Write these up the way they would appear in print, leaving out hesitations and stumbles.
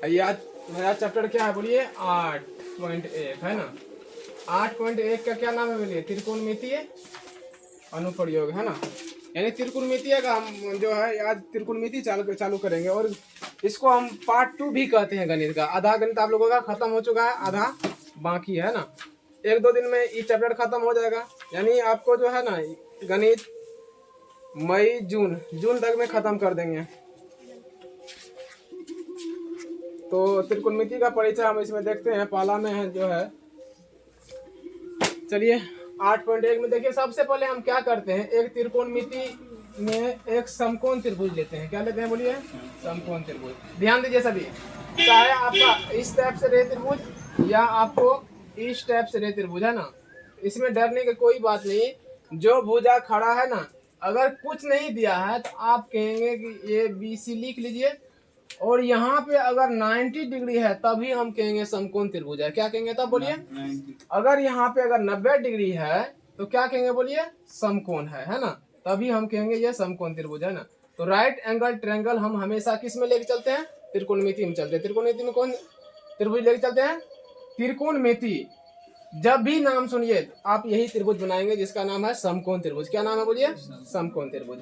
ये आज मेरा चैप्टर क्या है बोलिए 8.1 है ना। 8.1 का क्या नाम है बोलिए त्रिकोणमितीय अनुप्रयोग है ना। यानी त्रिकोणमितीय का हम जो है आज त्रिकोणमिति चालू करेंगे और इसको हम पार्ट 2 भी कहते हैं गणित का। आधा गणित आप लोगों का खत्म हो चुका है, आधा बाकी है ना। 1-2 दिन में ये चैप्टर खत्म हो जाएगा। यानी आपको जो है ना गणित मई जून तक में खत्म कर देंगे। तो त्रिकोणमिति का परिचय हम इसमें देखते हैं। पहला में है जो है, चलिए 8.1 में देखिए। सबसे पहले हम क्या करते हैं, एक त्रिकोणमिति में एक समकोण त्रिभुज लेते हैं। क्या लेते हैं बोलिए, समकोण त्रिभुज। ध्यान दीजिए सभी, चाहे आपका इस टाइप से रहे त्रिभुज या आपको इस टाइप से रहे त्रिभुज है ना, इसमें डरने की कोई बात नहीं। जो भुजा खड़ा है ना, अगर कुछ नहीं दिया है तो आप कहेंगे कि ये BC लिख लीजिए, और यहाँ पे अगर 90 डिग्री है तभी हम कहेंगे समकोण त्रिभुज है। क्या कहेंगे तब बोलिए, अगर यहाँ पे अगर 90 डिग्री है तो क्या कहेंगे बोलिए, समकोण है ना, तभी हम कहेंगे ये समकोण त्रिभुज है ना। तो राइट एंगल ट्रायंगल हम हमेशा किस में लेके चलते हैं, त्रिकोणमिति में चलते हैं। त्रिकोणमिति में कौन त्रिभुज लेके चलते हैं, त्रिकोणमिति। जब भी नाम सुनिए तो आप यही त्रिभुज बनाएंगे जिसका नाम है समकोण त्रिभुज। क्या नाम है बोलिए, समकोण त्रिभुज।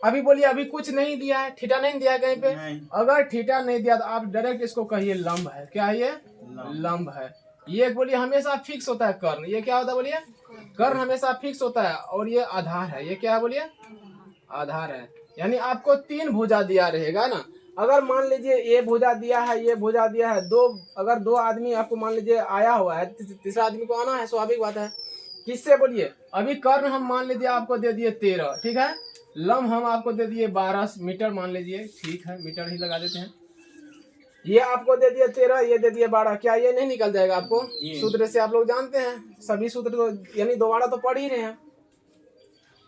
अभी बोलिए, अभी कुछ नहीं दिया है, थीटा नहीं दिया है कहीं पे। अगर थीटा नहीं दिया तो आप डायरेक्ट इसको कहिए लंब है। क्या है ये, लंब है। ये बोलिए हमेशा फिक्स होता है कर्ण। ये क्या होता है बोलिए, कर्ण हमेशा फिक्स होता है। और ये आधार है। ये क्या है बोलिए, आधार है। यानी आपको 3 भुजा दिया रहेगा ना। अगर मान लीजिए ये भुजा दिया है, ये भुजा दिया है, अगर 2 आदमी आपको मान लीजिए आया हुआ है, तीसरा आदमी को आना है, स्वाभाविक बात है। किससे बोलिए, अभी कर्ण हम मान लीजिए आपको दे दिए 13, ठीक है। लंब हम आपको दे दिए 12 मीटर मान लीजिए, ठीक है, मीटर ही लगा देते हैं। ये आपको दे दिए 13, ये दे दिए 12। क्या ये नहीं निकल जाएगा आपको, सूत्र से आप लोग जानते हैं सभी सूत्र को, यानी दोबारा तो पढ़ ही रहे हैं।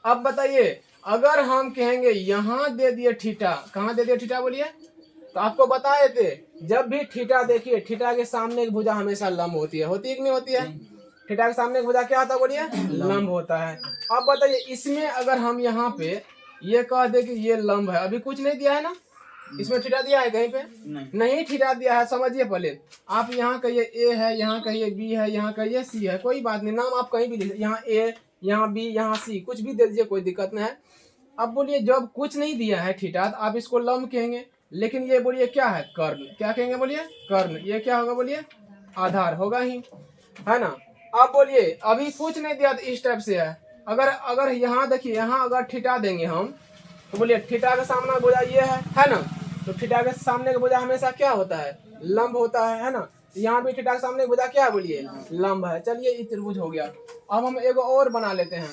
अब बताइए, अगर हम कहेंगे यहाँ दे दिए थीटा, कहाँ दे दिए थीटा बोलिए, तो आपको बताए थे जब भी थीटा देखिए, थीटा के सामने की भुजा हमेशा लंब होती है कि नहीं होती है। थीटा के सामने की भुजा क्या होता है बोलिए, लंब होता है। अब बताइए, इसमें अगर हम यहाँ पे ये कह दे कि ये लंब है, अभी कुछ नहीं दिया है ना, इसमें थीटा दिया है कहीं पे, नहीं थीटा दिया है। समझिए पहले, आप यहाँ कहिए A है, यहाँ कहिए B है, यहाँ कहिए C है, कोई बात नहीं, नाम आप कहीं भी लिख, यहाँ A, यहाँ B, यहाँ C, कुछ भी दे दीजिए, कोई दिक्कत नहीं है। अब बोलिए, जब कुछ नहीं दिया है थीटा तो आप इसको लंब कहेंगे। लेकिन ये बोलिए क्या है, कर्ण। क्या कहेंगे बोलिए, कर्ण। ये क्या होगा बोलिए, आधार होगा ही, है ना। अब बोलिए, अभी कुछ नहीं दिया तो इस टाइप से है। अगर यहाँ देखिए, यहाँ अगर थीटा देंगे हम तो बोलिए थीटा का सामना भुजा ये है ना। तो थीटा के सामने का भुजा हमेशा क्या होता है, लंब होता है ना। यहाँ भी थीटा के सामने का भुजा क्या है बोलिए, लंब है। चलिए ये त्रिभुज हो गया। अब हम एक और बना लेते हैं।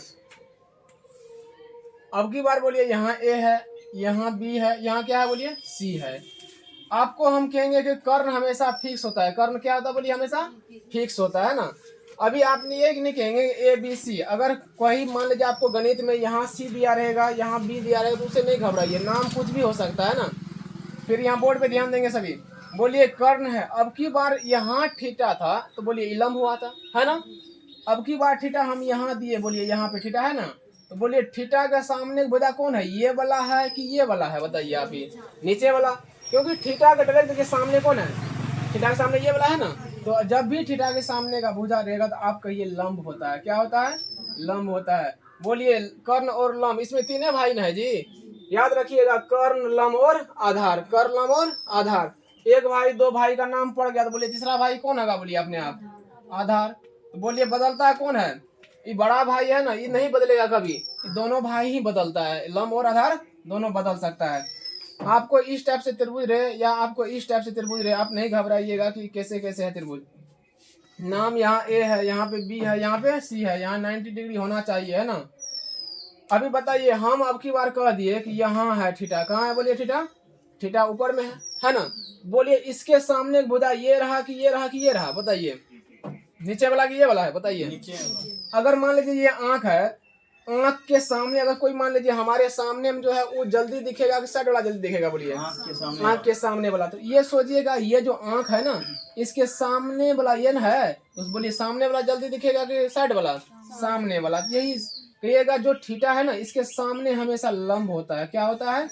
अब की बार बोलिए, यहाँ A है, यहाँ B है, यहाँ क्या है बोलिए, C है। आपको हम कहेंगे कि कर्ण हमेशा फिक्स होता है। कर्ण क्या होता है बोलिए, हमेशा फिक्स होता है ना। अभी आपने ये नहीं कहेंगे ABC। अगर कोई मान लीजिए आपको गणित में यहाँ C दिया रहेगा, यहाँ B दिया रहेगा, तो उसे नहीं घबराइए, नाम कुछ भी हो सकता है ना। फिर यहाँ बोर्ड पे ध्यान देंगे सभी। बोलिए कर्ण है। अब की बार यहाँ थीटा था तो बोलिए लंब हुआ था, है ना। अब की बार थीटा हम यहाँ दिए, बोलिए यहाँ पे थीटा है ना, तो बोलिए थीटा का सामने भुजा कौन है, ये वाला है कि ये वाला है, बताइए आप ही, नीचे वाला। क्योंकि थीटा का डायरेक्ट के सामने कौन है, थीटा के सामने ये वाला है ना। तो जब भी थीटा के सामने का भुजा रहेगा तो आप कहिए लंब होता है। क्या होता है, लंब होता है। बोलिए कर्ण और लंब, इसमें 3 भाई ना है जी, याद रखिएगा, कर्ण लंब और आधार, कर्ण लंब और आधार। एक भाई 2 भाई का नाम पड़ गया तो बोलिए तीसरा भाई कौन होगा बोलिए अपने आप, आधार। तो बोलिए बदलता है कौन है, ये बड़ा भाई है ना, ये नहीं बदलेगा कभी, दोनों भाई ही बदलता है, लंब और आधार दोनों बदल सकता है। आपको इस टाइप से त्रिभुज रहे या आपको इस टाइप से त्रिभुज रहे, आप नहीं घबराइएगा कि कैसे कैसे है त्रिभुज। नाम यहाँ A है, यहाँ पे B है, यहाँ पे C है, यहाँ 90 डिग्री होना चाहिए, है ना। अभी बताइए, हम अब की बार कह दिए कि यहाँ है थीटा, कहाँ है बोलिए, थीटा, थीटा ऊपर में है ना। बोलिए इसके सामने भुजा ये रहा कि ये रहा कि ये रहा, बताइए, नीचे वाला कि ये वाला है, बताइए। अगर मान लीजिए ये आंख है, आंख के सामने अगर कोई मान लीजिए हमारे सामने में जो है वो जल्दी दिखेगा कि साइड वाला जल्दी दिखेगा बोलिए, आंख के सामने वाला। तो ये सोचिएगा, ये जो आंख है ना, इसके सामने वाला ये ना है, तो बोलिए सामने वाला जल्दी दिखेगा कि साइड वाला, सामने वाला। यही कहिएगा, जो थीटा है ना, इसके सामने हमेशा लंब होता है। क्या होता है,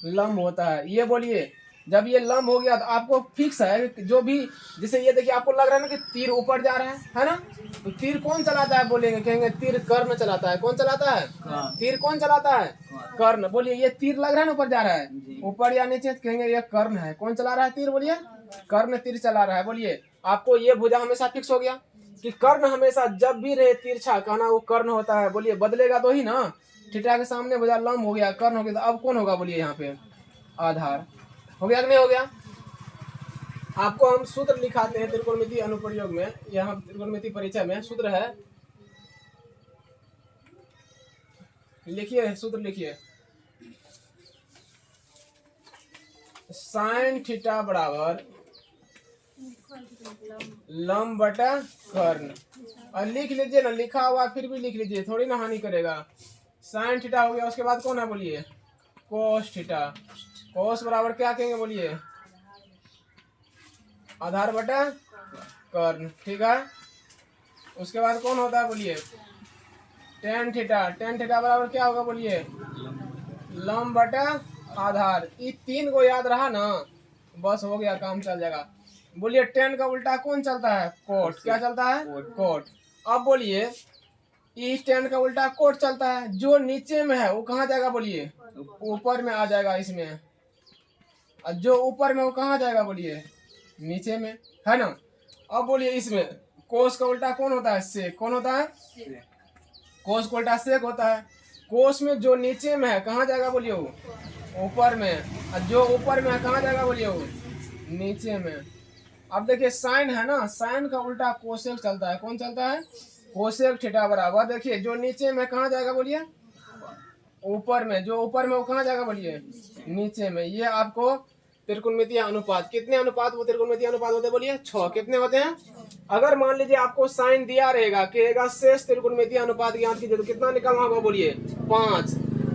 लंब होता है। ये बोलिए जब ये लंब हो गया तो आपको फिक्स है जो भी, जैसे ये देखिए आपको लग रहा है ना कि तीर ऊपर जा रहा है ना, तो तीर कौन चलाता है बोलेंगे, कहेंगे तीर कर्ण चलाता है। कौन चलाता है? तीर कौन चलाता है? कर्ण। बोलिए ये तीर लग रहा है ना ऊपर जा रहा है, ऊपर या नीचे, तो कहेंगे ये कर्ण है। कौन चला रहा है तीर? बोलिए कर्ण तीर चला रहा है। बोलिए आपको ये भुजा हमेशा फिक्स हो गया कि कर्ण हमेशा जब भी रहे तिरछा, कहना वो कर्ण होता है। बोलिए बदलेगा तो ही ना, थीटा के सामने भुजा लंब हो गया, कर्ण हो गया, तो अब कौन होगा? बोलिए यहाँ पे आधार। हो गया कि नहीं हो गया? आपको हम सूत्र लिखाते हैं त्रिकोणमिति अनुप्रयोग में, यहाँ त्रिकोणमिति परिचय में सूत्र है, लिखिए सूत्र लिखिए। साइन थीटा बराबर लंब बटा कर्ण। और लिख लीजिए ना, लिखा हुआ फिर भी लिख लीजिए, थोड़ी ना हानि करेगा। साइन थीटा हो गया, उसके बाद कौन है? बोलिए कोस थीटा। कोस बराबर क्या कहेंगे? बोलिए आधार बटा कर्ण। ठीक है, उसके बाद कौन होता है? बोलिए टेन थीटा। टेन थीटा बराबर क्या होगा? बोलिए लंब बटा आधार। ये तीन को याद रहा ना, बस हो गया, काम चल जाएगा। बोलिए टेन का उल्टा कौन चलता है? कोट। क्या चलता है? कोट। अब बोलिए ई टेन का उल्टा कोट चलता है, जो नीचे में है वो कहाँ जाएगा? बोलिए ऊपर में आ जाएगा इसमें, और जो ऊपर में वो कहाँ जाएगा? बोलिए नीचे में, है ना। अब बोलिए इसमें कोस का उल्टा कौन होता है? सेक। कौन होता है? कोस का उल्टा सेक होता है। कोस में जो नीचे में है कहाँ जाएगा? बोलिए वो ऊपर में, और जो ऊपर में है कहाँ जाएगा? बोलिए वो नीचे में। अब देखिए साइन है ना, साइन का उल्टा कोसेक चलता है। कौन चलता है? कोसेक थीटा बराबर, देखिए जो नीचे में कहाँ जाएगा? बोलिए ऊपर में, जो ऊपर में वो कहाँ जाएगा? बोलिए नीचे में। ये आपको त्रिकोणमितीय अनुपात, कितने अनुपात वो त्रिकोणमितीय अनुपात होते हैं? बोलिए 6। कितने होते हैं? अगर मान लीजिए आपको साइन दिया रहेगा, कहेगा शेष त्रिकोणमितीय अनुपात ज्ञात कीजिए, तो कितना निकालना होगा? बोलिए 5।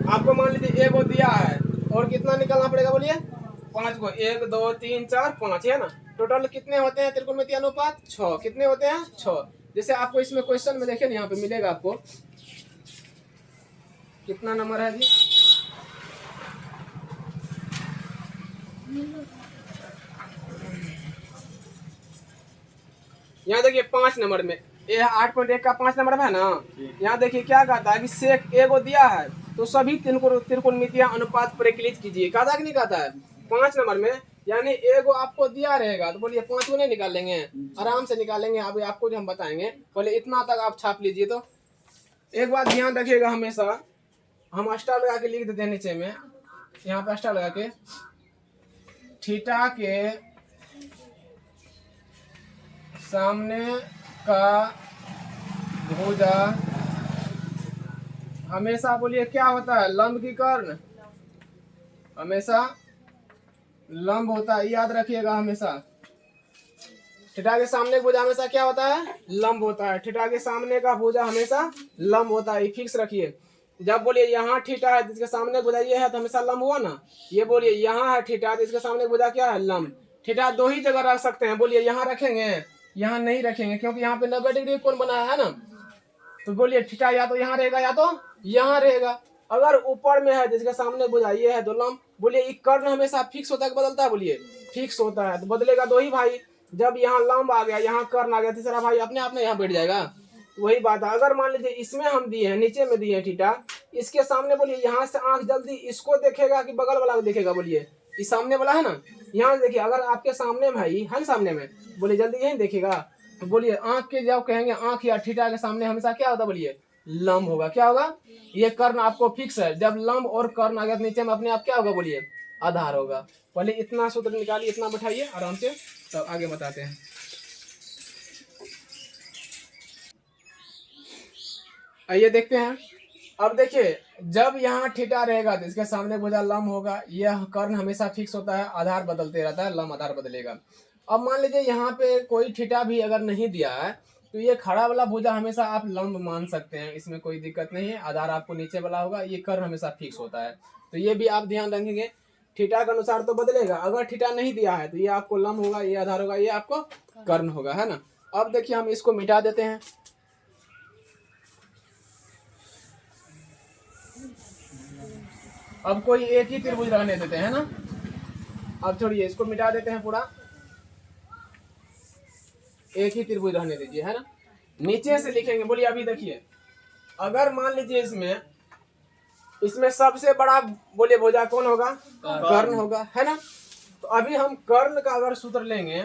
आपको मान लीजिए एक को दिया है और कितना निकालना पड़ेगा? बोलिए 5 को, 1 2 3 4 5, है ना। टोटल कितने होते हैं त्रिकोणमितीय अनुपात? 6। कितने होते हैं? 6। जैसे आपको इसमें क्वेश्चन में देखिए यहाँ पे मिलेगा आपको, कितना नंबर है जी? यहाँ देखिए 5 नंबर में, ये 8.1 का 5 नंबर में है ना। यहाँ देखिए क्या कहता है कि सेक ए को दिया है तो सभी त्रिकोणमितीय अनुपात परिकलित कीजिए। कहता है कि नहीं कहता है? 5 नंबर में, यानी ए को आपको दिया रहेगा तो बोलिए 5 को नहीं निकालेंगे, आराम से निकालेंगे। अभी आपको जो हम बताएंगे, बोले इतना तक आप छाप लीजिए। तो एक बात ध्यान रखिएगा, हमेशा हम स्टार लगा के लिख देते हैं नीचे में, यहाँ पे स्टार लगा के, थीटा के सामने का भुजा हमेशा बोलिए क्या होता है? लंब की कर्ण हमेशा लंब होता है, याद रखिएगा हमेशा। थीटा के सामने का भुजा हमेशा क्या होता है? लंब होता है। थीटा के सामने का भुजा हमेशा लंब होता है, फिक्स रखिए। जब बोलिए यहाँ थीटा है, जिसके सामने भुजा ये है, तो हमेशा लंब हुआ ना। ये बोलिए यहाँ है थीटा, तो इसके सामने भुजा क्या है? लंब। थीटा दो ही जगह रख सकते हैं। बोलिए यहाँ रखेंगे, यहाँ नहीं रखेंगे, क्योंकि यहाँ पे 90 डिग्री कोण बना है ना। तो बोलिए थीटा या तो यहाँ रहेगा या तो यहाँ रहेगा। अगर ऊपर में है जिसके सामने भुजा ये है तो लंब। बोलिए ये कर्ण हमेशा फिक्स होता है कि बदलता है? बोलिए फिक्स होता है, तो बदलेगा दो ही भाई। जब यहाँ लंब आ गया, यहाँ कर्ण आ गया, तीसरा भाई अपने आप में यहाँ बैठ जाएगा। तो वही बात है। अगर मान लीजिए इसमें हम दिए हैं, नीचे में दिए हैं थीटा, इसके सामने बोलिए यहाँ से आंख जल्दी इसको देखेगा कि बगल वाला को देखेगा? बोलिए इस सामने वाला है ना, यहाँ देखिए, अगर आपके सामने में है सामने में, बोलिए जल्दी यही देखेगा। तो बोलिए आंख के जब कहेंगे, आंख या थीटा के सामने हमेशा क्या होता है? बोलिए लंब होगा। क्या होगा? ये कर्ण आपको फिक्स है। जब लंब और कर्ण आ गया तो नीचे में अपने आप क्या होगा? बोलिए आधार होगा। पहले इतना सूत्र निकालिए, इतना बैठाइए आराम से, तब आगे बताते हैं। आइए देखते हैं। अब देखिए जब यहाँ थीटा रहेगा तो इसके सामने भुजा लंब होगा। यह कर्ण हमेशा फिक्स होता है, आधार बदलते रहता है, लंब आधार बदलेगा। अब मान लीजिए यहाँ पे कोई थीटा भी अगर नहीं दिया है, तो ये खड़ा वाला भुजा हमेशा आप लंब मान सकते हैं, इसमें कोई दिक्कत नहीं है। आधार आपको नीचे वाला होगा, ये कर्ण हमेशा फिक्स होता है। तो ये भी आप ध्यान रखेंगे, थीटा के अनुसार तो बदलेगा। अगर थीटा नहीं दिया है तो ये आपको लंब होगा, ये आधार होगा, ये आपको कर्ण होगा, है ना। अब देखिए हम इसको मिटा देते हैं। अब कोई एक ही त्रिभुज रहने देते हैं ना। अब छोड़िए, इसको मिटा देते हैं पूरा, एक ही त्रिभुज रहने दीजिए, है ना। नीचे से लिखेंगे, बोलिए अभी देखिए, अगर मान लीजिए इसमें सबसे बड़ा बोलिए भुजा कौन होगा, कर्ण होगा, है ना। तो अभी हम कर्ण का अगर सूत्र लेंगे,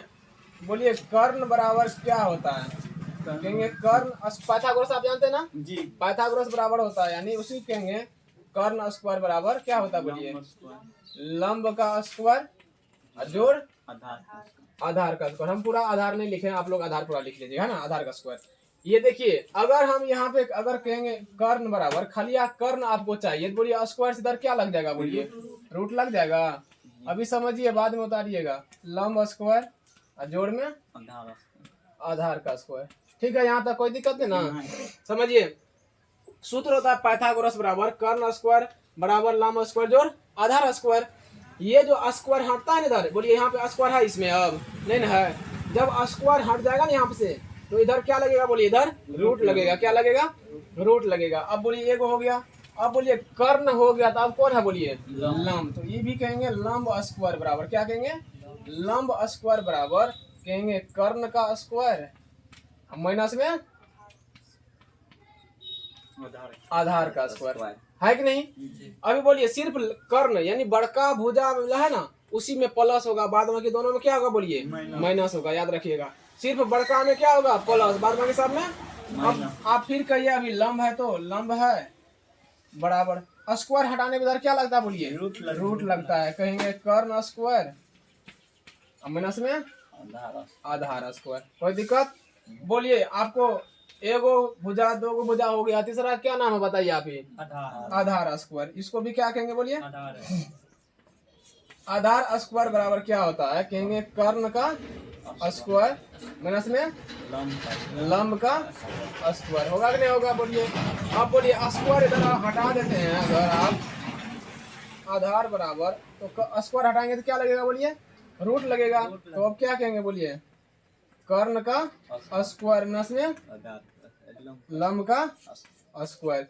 बोलिए कर्ण बराबर क्या होता है, कहेंगे कर्ण, पाइथागोरस आप जानते हैं ना जी, पाइथागोरस बराबर होता है, यानी उसी कहेंगे कर्ण स्क्वायर बराबर क्या होता है, बोलिए लंब का स्क्वायर जोड़ आधार का स्क्वायर। हम पूरा आधार नहीं लिखे, आप लोग आधार पूरा लिख लीजिए, है ना, आधार का स्क्वायर। ये देखिए, अगर हम यहाँ पे अगर कहेंगे कर्ण बराबर, खाली कर्ण आपको चाहिए, तो बोलिए स्क्वायर से इधर क्या लग जाएगा, बोलिए रूट लग जाएगा। अभी समझिए, बाद में उतारिएगा, लंब स्क्वायर जोड़ में आधार का स्क्वायर। ठीक है, यहाँ तक कोई दिक्कत नहीं ना। समझिए, सूत्र होता है पाइथागोरस बराबर कर्ण स्क्वायर बराबर लंब स्क्वायर जोड़ आधार स्क्वायर। ये जो स्क्वायर हटता है ना इधर, बोलिए यहाँ पे स्क्वायर है, इसमें अब नहीं ना है। जब स्क्वायर हट जाएगा ना यहाँ पे से, तो इधर क्या लगेगा, बोलिए इधर रूट लगेगा। क्या लगेगा, रूट लगेगा। अब बोलिए एक हो गया, अब बोलिए कर्ण हो गया, तो अब कौन है, बोलिए लंब। तो ये भी कहेंगे लंब स्क्वायर बराबर क्या कहेंगे, लंब स्क्वायर बराबर कहेंगे कर्ण का स्क्वायर माइनस में आधार का स्क्वायर, है कि नहीं। अभी बोलिए सिर्फ कर्ण यानी बड़का भुजा है ना, उसी में प्लस होगा, बाद बाकी दोनों में क्या होगा, बोलिए माइनस होगा, याद रखिएगा। सिर्फ बड़का में क्या होगा, प्लस, बाद बाकी सब में। अब आप फिर कहिए, अभी लंब है तो लंब है बराबर स्क्वायर हटाने के इधर क्या लगता है, बोलिए रूट लगता है, कहेंगे कर्ण स्क्वायर माइनस में आधार स्क्वायर। कोई दिक्कत, बोलिए आपको एगो भुजा, दो गो भुजा हो गया, तीसरा क्या नाम है बताइए आप ही, आधार स्क्वायर। इसको भी क्या कहेंगे, बोलिए आधार स्क्वायर बराबर क्या होता है, कहेंगे कर्ण का स्क्वायर माइनस में लंब का स्क्वायर। होगा कि नहीं होगा, बोलिए। अब बोलिए स्क्वायर इधर हटा देते हैं, अगर आप आधार बराबर तो स्क्वायर हटाएंगे तो क्या लगेगा, बोलिए रूट लगेगा। तो अब क्या कहेंगे, बोलिए कर्ण का स्क्वायर माइनस में लंब का स्क्वायर।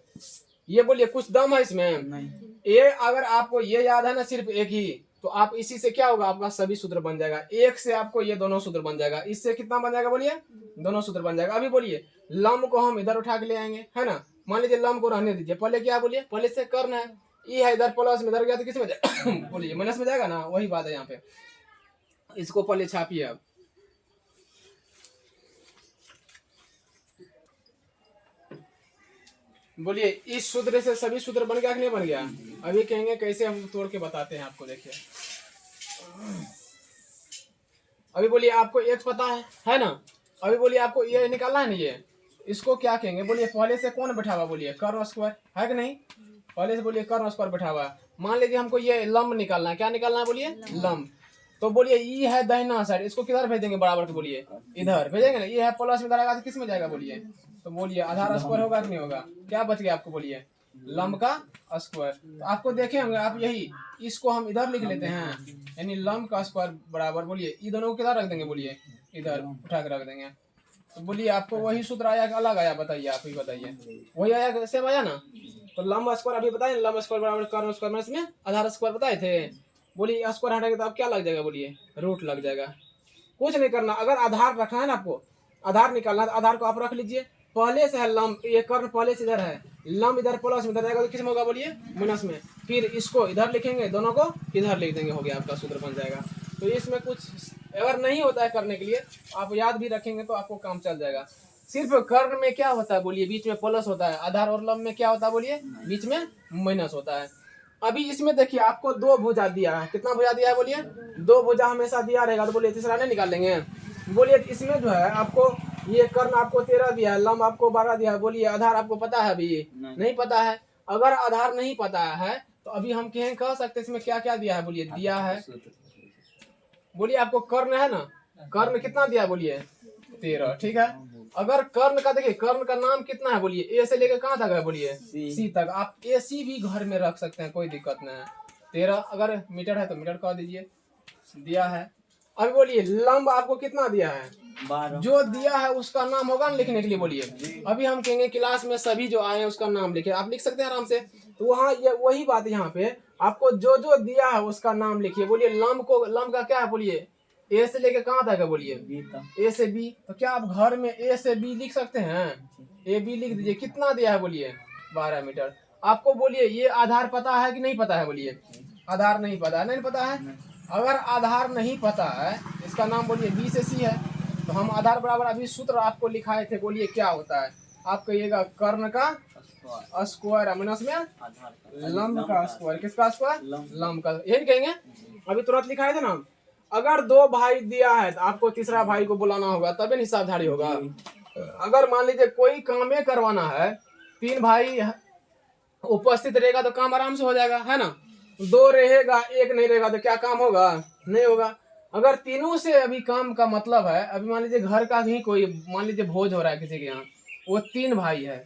ये बोलिए कुछ दम है इसमें नहीं। ये अगर आपको ये याद है ना, सिर्फ एक ही, तो आप इसी से क्या होगा, आपका सभी सूत्र बन जाएगा। एक से आपको ये दोनों सूत्र बन जाएगा, इससे कितना बन जाएगा, बोलिए दोनों सूत्र बन जाएगा। अभी बोलिए लंब को हम इधर उठा के ले आएंगे, है ना। मान लीजिए लंब को रहने दीजिए, पहले क्या बोलिए, पहले से कर्ण है, ये है इधर प्लस में, इधर गया तो किस में जाएगा बोलिए माइनस में जाएगा ना, वही बात है यहाँ पे। इसको पहले छापिए। अब बोलिए इस सूत्र से सभी सूत्र बन गया कि नहीं बन गया। अभी कहेंगे कैसे हम तोड़ के बताते हैं आपको, देखिए। अभी बोलिए आपको एक पता है ना। अभी बोलिए आपको ये निकालना है ना, ये इसको क्या कहेंगे, बोलिए पहले से कौन बैठा हुआ, बोलिए कर्ण स्क्वायर, है कि नहीं। पहले से बोलिए कर्ण स्क्वायर बैठा हुआ है। मान लीजिए हमको ये लंब निकालना है, क्या निकालना है, बोलिए लंब। तो बोलिए ये है दाहिना साइड, इसको किधर भेजेंगे, बराबर के, बोलिए इधर भेजेंगे ना। ये है प्लस में इधर आएगा तो किस में जाएगा, बोलिए तो बोलिए आधार स्क्वायर होगा कि नहीं होगा। क्या बच गया आपको, बोलिए लंब का स्क्वायर। तो आपको देखे होंगे आप, यही इसको हम इधर लिख लेते हैं, यानी लंब का स्क्वायर बराबर, बोलिए ये दोनों को किधर रख देंगे, बोलिए इधर उठा के रख देंगे। तो बोलिए आपको वही सूत्र आया कि अलग आया, बताइए आप ही बताइए। वही आया, सेम आया ना। तो लंब स्क्वायर अभी बताए, लंब स्क्वायर बराबर कर्ण स्क्वायर में इसमें आधार स्क्वायर बताए थे। बोलिए स्क्वायर हटाएंगे तो आप क्या लग जाएगा, बोलिए रूट लग जाएगा। कुछ नहीं करना, अगर आधार रखना है ना, आपको आधार निकालना है, तो आधार को आप रख लीजिए। पहले से है लंब, ये कर्ण पहले से इधर है, लंब इधर प्लस में इधर जाएगा तो किस में होगा, बोलिए माइनस में। फिर इसको इधर लिखेंगे, दोनों को इधर लिख देंगे, हो गया आपका सूत्र बन जाएगा। तो इसमें कुछ अगर नहीं होता है करने के लिए, आप याद भी रखेंगे तो आपको काम चल जाएगा। सिर्फ कर्ण में क्या होता है, बोलिए बीच में प्लस होता है, आधार और लंब में क्या होता है, बोलिए बीच में माइनस होता है। अभी इसमें देखिए आपको दो भुजा दिया है, कितना भुजा दिया है, बोलिए दो भुजा हमेशा दिया रहेगा। तो बोलिए तीसरा नहीं निकाल लेंगे। बोलिए इसमें जो है आपको ये कर्ण आपको 13 दिया है, लंब आपको 12 दिया है। बोलिए आधार आपको पता है, अभी नहीं पता है। अगर आधार नहीं पता है तो अभी हम कह सकते हैं इसमें क्या क्या दिया है, बोलिए दिया है। बोलिए आपको कर्ण है ना, कर्ण कितना दिया है, बोलिए 13, ठीक है। अगर कर्ण का देखिए, कर्ण का नाम कितना है, बोलिए ए से लेकर कहाँ तक है, बोलिए सी तक। आप ए सी भी घर में रख सकते हैं, कोई दिक्कत नहीं है। 13 अगर मीटर है तो मीटर कह दीजिए, दिया है। अभी बोलिए लंब आपको कितना दिया है, 12। जो दिया है उसका नाम होगा ना लिखने के लिए, बोलिए अभी हम कहेंगे क्लास में सभी जो आए हैं उसका नाम लिखे, आप लिख सकते हैं आराम से। तो वहाँ ये वही बात यहाँ पे आपको जो जो दिया है उसका नाम लिखिए। बोलिए लंब का क्या है बोलिए, ए से लेके कहाँ तक है बोलिए, ए से बी। तो क्या आप घर में ए से बी लिख सकते हैं, ए बी लिख दीजिए। कितना दिया है बोलिए 12 मीटर। आपको बोलिए ये आधार पता है कि नहीं पता है बोलिए, आधार नहीं पता है, नहीं पता है। अगर आधार नहीं पता है इसका नाम बोलिए बी से सी है। तो हम आधार बराबर अभी सूत्र आपको लिखाए थे, बोलिए क्या होता है। आप कहिएगा कर्ण का स्क्वायर माइनस में लंब का स्क्वायर, किसका स्क्वायर, लंब का, यही कहेंगे। अभी तुरंत लिखाए थे ना। अगर 2 भाई दिया है तो आपको तीसरा भाई को बुलाना होगा, तभी हिसाबधारी होगा। अगर मान लीजिए कोई काम करवाना है, 3 भाई उपस्थित रहेगा तो काम आराम से हो जाएगा, है ना। 2 रहेगा 1 नहीं रहेगा तो क्या काम होगा, नहीं होगा। अगर तीनों से अभी काम का मतलब है, अभी मान लीजिए घर का ही कोई मान लीजिए भोज हो रहा है किसी के यहाँ, वो 3 भाई है,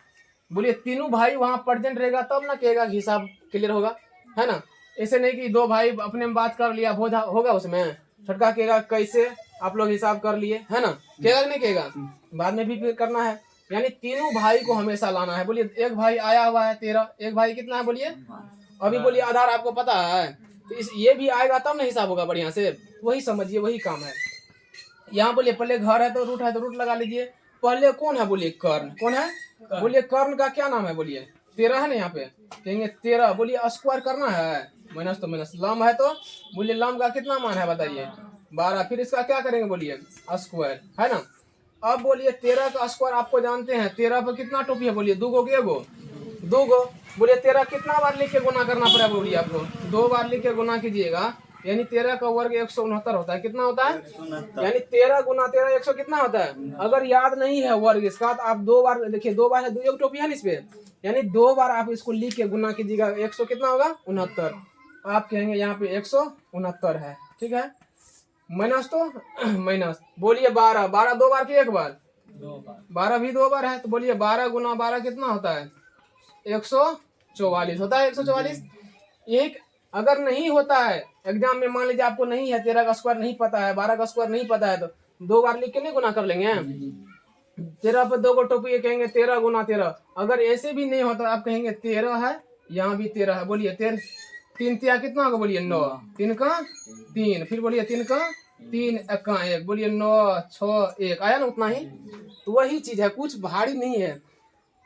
बोलिए तीनों भाई वहां प्रेजेंट रहेगा तब ना कहेगा हिसाब क्लियर होगा, है ना। ऐसे नहीं कि 2 भाई अपने में बात कर लिया भोज होगा उसमें, छटका कहेगा कैसे आप लोग हिसाब कर लिए, है ना, कहेगा नहीं कहेगा, बाद में भी फिर करना है। यानी तीनों भाई को हमेशा लाना है। बोलिए एक भाई आया हुआ है 13, एक भाई कितना है बोलिए, अभी बोलिए आधार आपको पता है, तो ये भी आएगा तब ना हिसाब होगा बढ़िया से। वही समझिए, वही काम है। यहाँ बोलिए पहले घर है तो रूट लगा लीजिए। पहले कौन है बोलिए, कर्ण, कौन है बोलिए, कर्ण का क्या नाम है बोलिए, 13 है ना, यहाँ पे कहेंगे 13। बोलिए स्क्वायर करना है, माइनस तो माइनस, लंब है तो बोलिए लंब का कितना मान है बताइए 12। फिर इसका क्या करेंगे बोलिए स्क्वायर, है ना। अब बोलिए 13 का स्क्वायर आपको जानते हैं, 13 पर कितना टोपी है बोलिए, 2 गो के एगो, 2 गो। बोलिए 13 कितना बार लिख के गुना करना पड़ेगा बोलिए आपको, 2 बार लिख के गुना कीजिएगा। यानी 13 का वर्ग 169 होता है। कितना होता है, यानी 13 गुना 13 100 कितना होता है। अगर याद नहीं है वर्ग इसका तो आप 2 बार देखिए, 2 बार है, 2 टोपी है ना इस पे, यानी 2 बार आप इसको लिख के गुना कीजिएगा। 100 कितना होगा 69। आप कहेंगे यहाँ पे 169 है, ठीक है। माइनस तो माइनस, बोलिए 12, 12 2 बार की 1 बार, 12 भी 2 बार है। तो बोलिए 12 गुना 12 कितना होता है 144 होता है, 144। एक अगर नहीं होता है एग्जाम में, मान लीजिए आपको नहीं है 13 का स्क्वायर नहीं पता है, 12 का स्क्वायर नहीं पता है, तो 2 बार लिख के नहीं गुना कर लेंगे। 13 पर 2 को टोपी कहेंगे 13 गुना 13। अगर ऐसे भी नहीं होता आप कहेंगे 13 है, यहाँ भी 13 है। बोलिए 13 3 तिया कितना होगा बोलिए 9, 3 का 3, फिर बोलिए 3 का 3 1 1, बोलिए 9 6 1, आया ना उतना ही। तो वही चीज है, कुछ भारी नहीं है।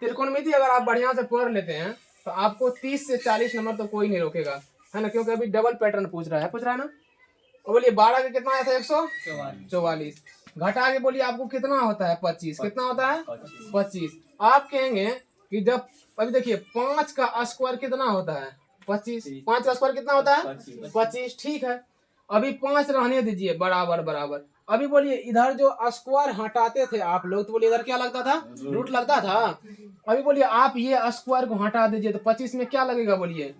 त्रिकोणमिति अगर आप बढ़िया से पढ़ लेते हैं तो आपको 30 से 40 नंबर तो कोई नहीं रोकेगा, है ना, क्योंकि अभी डबल पैटर्न पूछ रहा है ना। और बोलिए 12 का कितना आया था 144, घटा के बोलिए आपको कितना होता है 25, कितना होता है 25। आप कहेंगे कि जब अभी देखिए 5 का स्क्वायर कितना होता है 25, 5 का स्क्वायर कितना होता है 25, ठीक है। अभी 5 रहने दीजिए बराबर बराबर। अभी बोलिए इधर जो स्क्वायर हटाते थे आप लोग, तो बोलिए इधर क्या लगता था, रूट लगता था। अभी बोलिए आप ये स्क्वायर को हटा दीजिए तो 25 में क्या लगेगा बोलिए,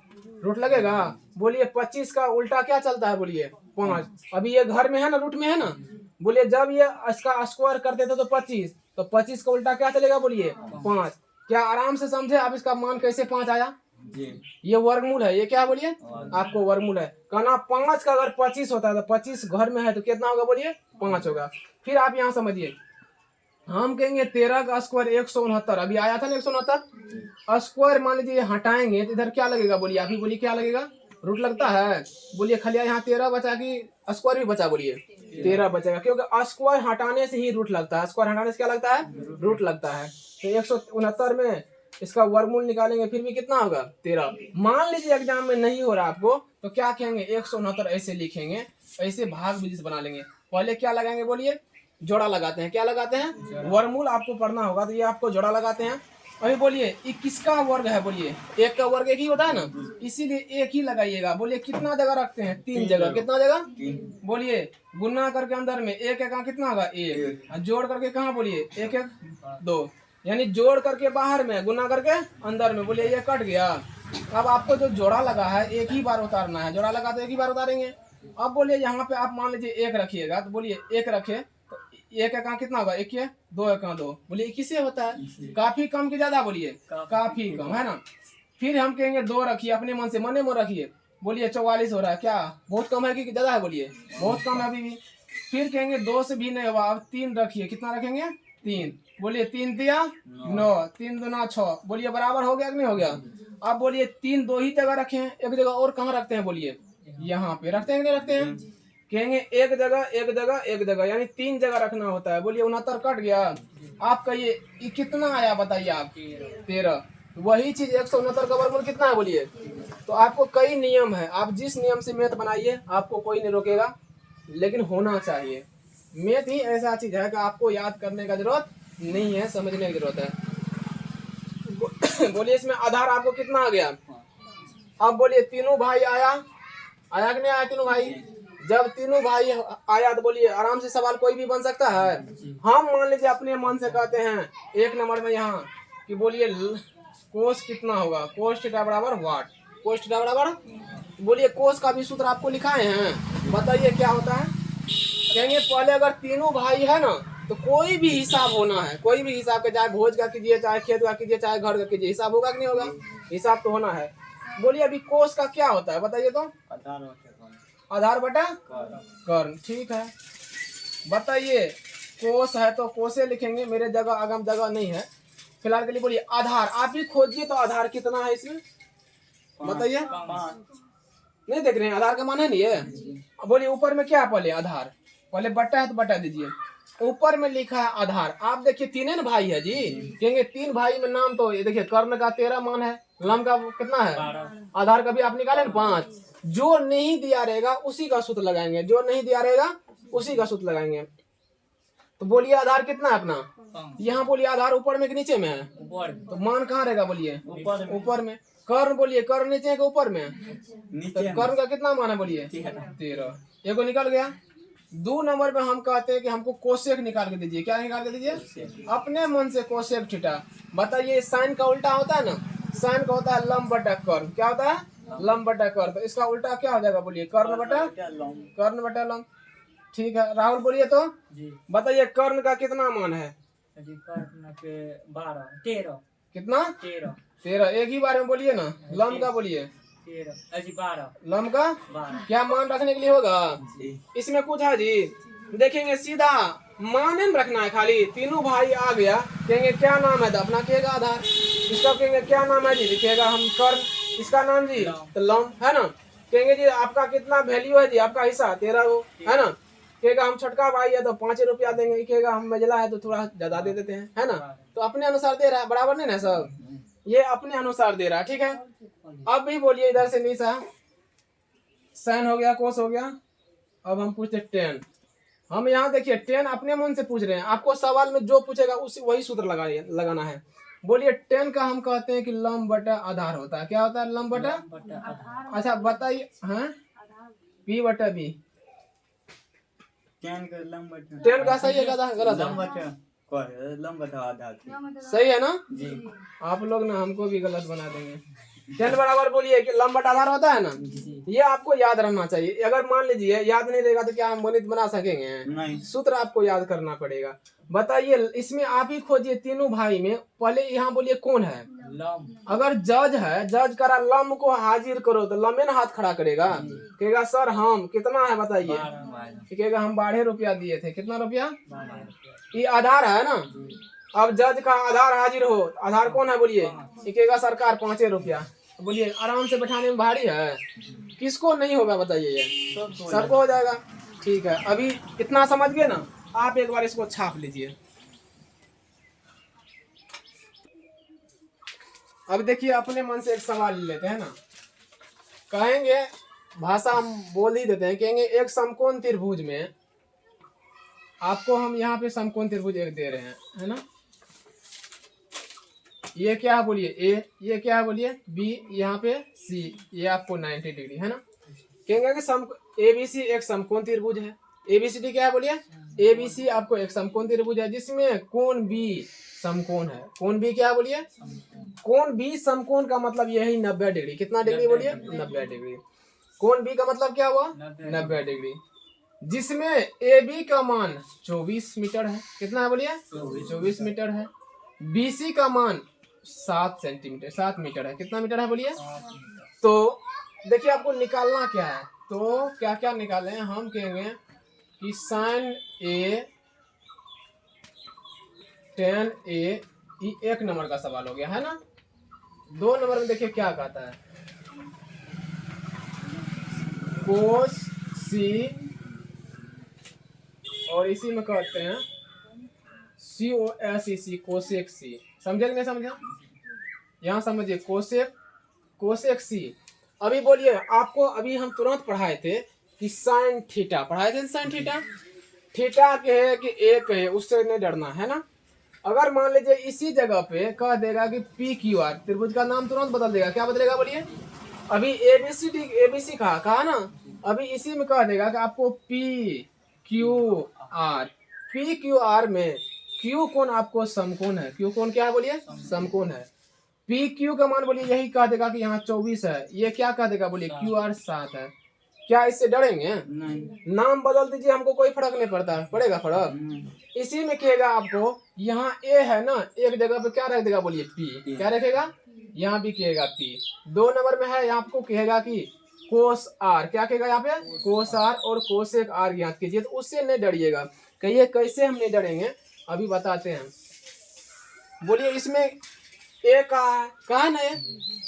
रूट लगेगा। बोलिए 25 का उल्टा क्या चलता है बोलिए 5। अभी ये घर में है ना, रूट में है ना। बोलिए जब ये इसका स्क्वायर करते थे तो 25, तो 25 का उल्टा क्या चलेगा बोलिए 5। क्या आराम से समझे आप इसका मान कैसे 5 आया। ये वर्गमूल है, ये क्या बोलिए आपको वर्गमूल है। कहना 5 का अगर 25 होता है तो 25 घर में है तो कितना होगा बोलिए 5 होगा। फिर आप यहाँ समझिए, हम कहेंगे 13 का स्क्वायर 169, अभी आया था ना 169 स्क्वायर, मान लीजिए हटाएंगे तो इधर क्या लगेगा बोलिए, आप ही बोलिए क्या लगेगा, रूट लगता है। बोलिए खाली यहाँ 13 बचा कि स्क्वायर भी बचा, बोलिए 13 बचेगा, क्योंकि स्क्वायर हटाने से ही रूट लगता है। स्क्वायर हटाने से क्या लगता है, रूट लगता है। तो 169 में इसका वर्गमूल निकालेंगे फिर भी कितना होगा 13। मान लीजिए एग्जाम में नहीं हो रहा आपको तो क्या कहेंगे 169 ऐसे लिखेंगे, ऐसे भाग बीज बना लेंगे। पहले क्या लगाएंगे बोलिए, जोड़ा लगाते हैं। क्या लगाते हैं, वर्गमूल आपको पढ़ना होगा तो ये आपको जोड़ा लगाते हैं। अभी बोलिए ये किसका वर्ग है बोलिए, 1 का वर्ग 1 ही होता है ना, इसीलिए 1 ही लगाइएगा। बोलिए कितना जगह रखते हैं 3 जगह, कितना जगह, बोलिए गुना करके अंदर में 1 1 कितना होगा 1, जोड़ करके कहाँ बोलिए 1 1 2, यानी जोड़ करके बाहर में गुना करके अंदर में, बोलिए ये कट गया। अब आपको जो जोड़ा लगा है 1 ही बार उतारना है, जोड़ा लगा तो 1 ही बार उतारेंगे। अब बोलिए यहाँ पे आप मान लीजिए 1 रखिएगा तो बोलिए 1 रखे तो 1 1 कितना होगा 1 2 1 2, बोलिए 21 से होता है। काफी कम की ज्यादा बोलिए काफी कम, है ना। फिर हम कहेंगे 2 रखिए, अपने मन से मने में रखिए, बोलिए 44 हो रहा है। क्या बहुत कम है कि ज्यादा है, बोलिए बहुत कम है अभी भी। फिर कहेंगे 2 से भी नहीं हुआ, अब 3 रखिए, कितना रखेंगे 3, बोलिए 3 दिया 9, 3 दूना 6, बोलिए बराबर हो गया कि नहीं हो गया। अब बोलिए 3 दो ही जगह रखे हैं, एक जगह और कहाँ रखते हैं, बोलिए यहाँ पे रखते हैं कि नहीं रखते हैं। कहेंगे एक जगह एक जगह एक जगह, यानी 3 जगह रखना होता है। बोलिए 69 कट गया। आप कहिए ये कितना आया, बताइए आप 13। वही चीज 169 का वर्गमूल कितना है, बोलिए। तो आपको कई नियम है, आप जिस नियम से मैथ बनाइए आपको कोई नहीं रोकेगा, लेकिन होना चाहिए। मैथ ही ऐसा चीज है कि आपको याद करने का जरूरत नहीं है, समझने की जरूरत है। बोलिए इसमें आधार आपको कितना आ गया। अब बोलिए तीनों भाई आया कि नहीं आया तीनों भाई। जब तीनों भाई आया तो बोलिए आराम से सवाल कोई भी बन सकता है। हम मान लीजिए अपने मन से कहते हैं 1 नंबर में यहाँ कि बोलिए कोस कितना होगा, कोस थीटा बराबर वाट, कोस थीटा बराबर, बोलिए कोस का भी सूत्र आपको लिखाए हैं, बताइए क्या होता है। कहेंगे पहले अगर तीनों भाई है ना तो कोई भी हिसाब होना है, कोई भी हिसाब का, चाहे भोज का कीजिए, चाहे खेत का कीजिए, चाहे घर का कीजिए, हिसाब होगा कि नहीं होगा, हिसाब तो होना है। बोलिए अभी कोस का क्या होता है, बताइए तो। आधार बटा कर्ण, ठीक है। बताइए कोस है तो कोसे लिखेंगे, मेरे जगह आगम जगह नहीं है फिलहाल के लिए। बोलिए आधार आप ही खोजिए, तो आधार कितना है इसमें, बताइए। नहीं देख रहे हैं, आधार का मान है नहीं है। बोलिए ऊपर में क्या है, पहले आधार, पहले बटा है तो बटा दीजिए, ऊपर में लिखा है आधार। आप देखिए 3 ना भाई है जी, कहेंगे 3 भाई में नाम तो ये देखिए, कर्ण का 13 मान है, लम का कितना है, आधार का भी आप निकाले ना 5। जो नहीं दिया रहेगा उसी का सूत्र लगाएंगे, जो नहीं दिया रहेगा उसी का सूत्र लगाएंगे। तो बोलिए आधार कितना है अपना, यहाँ बोलिए आधार ऊपर में कि नीचे में है, तो मान कहाँ रहेगा, बोलिए ऊपर में। कर्ण बोलिए कर्ण नीचे है कि ऊपर में, तो कर्ण का कितना मान है, बोलिए 13, ये को निकल गया। 2 नंबर में हम कहते हैं कि हमको कोसेक निकाल के दीजिए, क्या निकाल के दीजिए, अपने मन से कोसेक थीटा। बताइए साइन का उल्टा होता है ना, साइन का होता है लंब बटा कर्ण, क्या होता है, लंब बटा कर्ण, तो इसका उल्टा क्या हो जाएगा, बोलिए कर्ण बटा लंब, ठीक है। राहुल बोलिए तो बताइए कर्ण का कितना मान है, कर्ण के 12 13 कितना 13, एक ही बार में बोलिए ना। लंब का बोलिए 12, लंब का 12 क्या मान रखने के लिए होगा, इसमें कुछ है जी, देखेंगे सीधा मान ही रखना है खाली। तीनों भाई आ गया, कहेंगे क्या नाम है, तो अपना कहेगा आधार, इसका कहेंगे क्या नाम है जी, लिखिएगा हम कर्ण, इसका नाम जी तो लंब है ना। कहेंगे जी आपका कितना वैल्यू है जी, आपका हिस्सा 13 हो है ना, कहेगा हम छटका भाई है तो 5 रुपया देंगे, कहेगा हम मजला है तो थोड़ा ज्यादा दे देते हैं, है ना। तो अपने अनुसार दे रहा है, बराबर नहीं ना सब, ये अपने अनुसार दे रहा है, ठीक है। अब भी बोलिए इधर से नीचा, साइन हो गया, कोस हो गया। अब हम पूछते टेन, हम यहाँ देखिए 10 अपने मन से पूछ रहे हैं, आपको सवाल में जो पूछेगा उसी वही सूत्र लगाना है। बोलिए 10 का हम कहते हैं कि लंब बटा आधार होता है, क्या होता है, लंब बटा। अच्छा बताइए, हाँ पी बटा बी, 10 का सही है गलत है, सही है ना जी। आप लोग ना हमको भी गलत बना देंगे। 10 बराबर बोलिए कि लंब बटा आधार होता है ना, ये आपको याद रहना चाहिए। अगर मान लीजिए याद नहीं रहेगा तो क्या हम गणित बना सकेंगे, नहीं, सूत्र आपको याद करना पड़ेगा। बताइए इसमें आप ही खोजिए तीनों भाई में, पहले यहाँ बोलिए कौन है, अगर जज है, जज करा लंब को हाजिर करो तो लंबे ना हाथ खड़ा करेगा, कहेगा सर हम कितना है बताइए, कहेगा हम 12 रुपया दिए थे, कितना रुपया, ये आधार है ना। अब जज का आधार हाजिर हो, आधार कौन है बोलिए, कहेगा सरकार 5 रुपया, बोलिए आराम से बैठाने में भारी है, किसको नहीं होगा बताइए, ये सबको हो जाएगा, ठीक है। अभी इतना समझ गए ना, आप एक बार इसको छाप लीजिए। अब देखिए अपने मन से एक सवाल लेते हैं ना, कहेंगे भाषा हम बोल ही देते हैं, कहेंगे एक समकोण त्रिभुज में, आपको हम यहाँ पे समकोण त्रिभुज एक दे रहे हैं, है ना। ये क्या है बोलिए ए, ये क्या है बोलिए बी, यहाँ पे सी, ये आपको 90 डिग्री है ना। कहेंगे कि एबीसी एक समकोण त्रिभुज है, एबीसीडी क्या है बोलिए, एबीसी आपको एक समकोण त्रिभुज है जिसमें कोण बी समकोण है। कोण बी क्या है बोलिए, कोण बी समकोण का मतलब यही 90 डिग्री, कितना डिग्री बोलिए 90 डिग्री। कोण बी का मतलब क्या हुआ 90 डिग्री, जिसमें ए बी का मान 24 मीटर है, कितना है बोलिए 24 मीटर है। बीसी का मान 7 मीटर है, कितना मीटर है बोलिए। तो देखिए आपको निकालना क्या है, तो क्या क्या निकाले हम, कहेंगे कि साइन ए 10a, ये 1 नंबर का सवाल हो गया है ना। 2 नंबर में देखिए क्या कहता है, कोस सी, और इसी में कहते हैं COSEC, कोसेक सी। समझे कि नहीं समझा? यहाँ समझिए, कोसेक सी। अभी बोलिए, आपको अभी हम तुरंत पढ़ाए थे कि साइन थीटा, पढ़ाए थे साइन थीटा। थीटा के है कि एक है, उससे नहीं डरना है ना। अगर मान लीजिए इसी जगह पे कह देगा कि PQR, त्रिभुज का नाम तुरंत बदल देगा। क्या बदलेगा बोलिए? अभी ABC कहा ना, अभी इसी में कह देगा कि आपको PQR में Q कोण आपको समकोण है। Q कोण क्या है बोलिए? समकोण है। PQ का मान बोलिए यही कह देगा कि यहाँ 24 है। ये क्या कह देगा बोलिए? QR 7 है। क्या इससे डरेंगे? नहीं। नाम बदल दीजिए, हमको कोई फर्क नहीं पड़ता। पड़ेगा फर्क? इसी में कहेगा आपको, यहाँ A है ना, एक जगह पे क्या रख देगा बोलिए? P। क्या रखेगा? यहाँ भी कहेगा P। 2 नंबर में है, यहाँ आपको कहेगा कि कोस R। क्या कहेगा यहाँ पे? कोस R और कोसेक R ज्ञात कीजिए। तो उससे नहीं डरिएगा। कहिए कैसे हम नहीं डरेंगे, अभी बताते हैं। बोलिए इसमें A कहा है ना,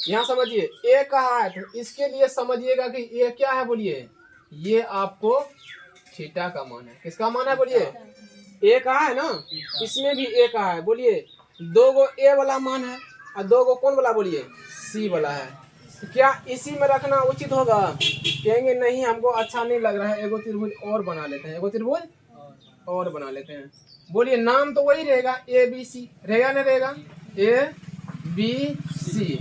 यहाँ समझिए A कहा है, तो इसके लिए समझिएगा कि ये क्या है बोलिए? ये आपको थीटा का मान है। किसका मान है बोलिए? A कहा है ना, इसमें भी A कहा है। बोलिए 2 गो A वाला मान है और 2 गो कौन वाला बोलिए? C वाला है। तो क्या इसी में रखना उचित होगा? कहेंगे नहीं, हमको अच्छा नहीं लग रहा है, एगो त्रिभुज और बना लेते हैं, एगो त्रिभुज और बना लेते हैं। बोलिए नाम तो वही रहेगा, ABC रहेगा नहीं रहेगा? ABC।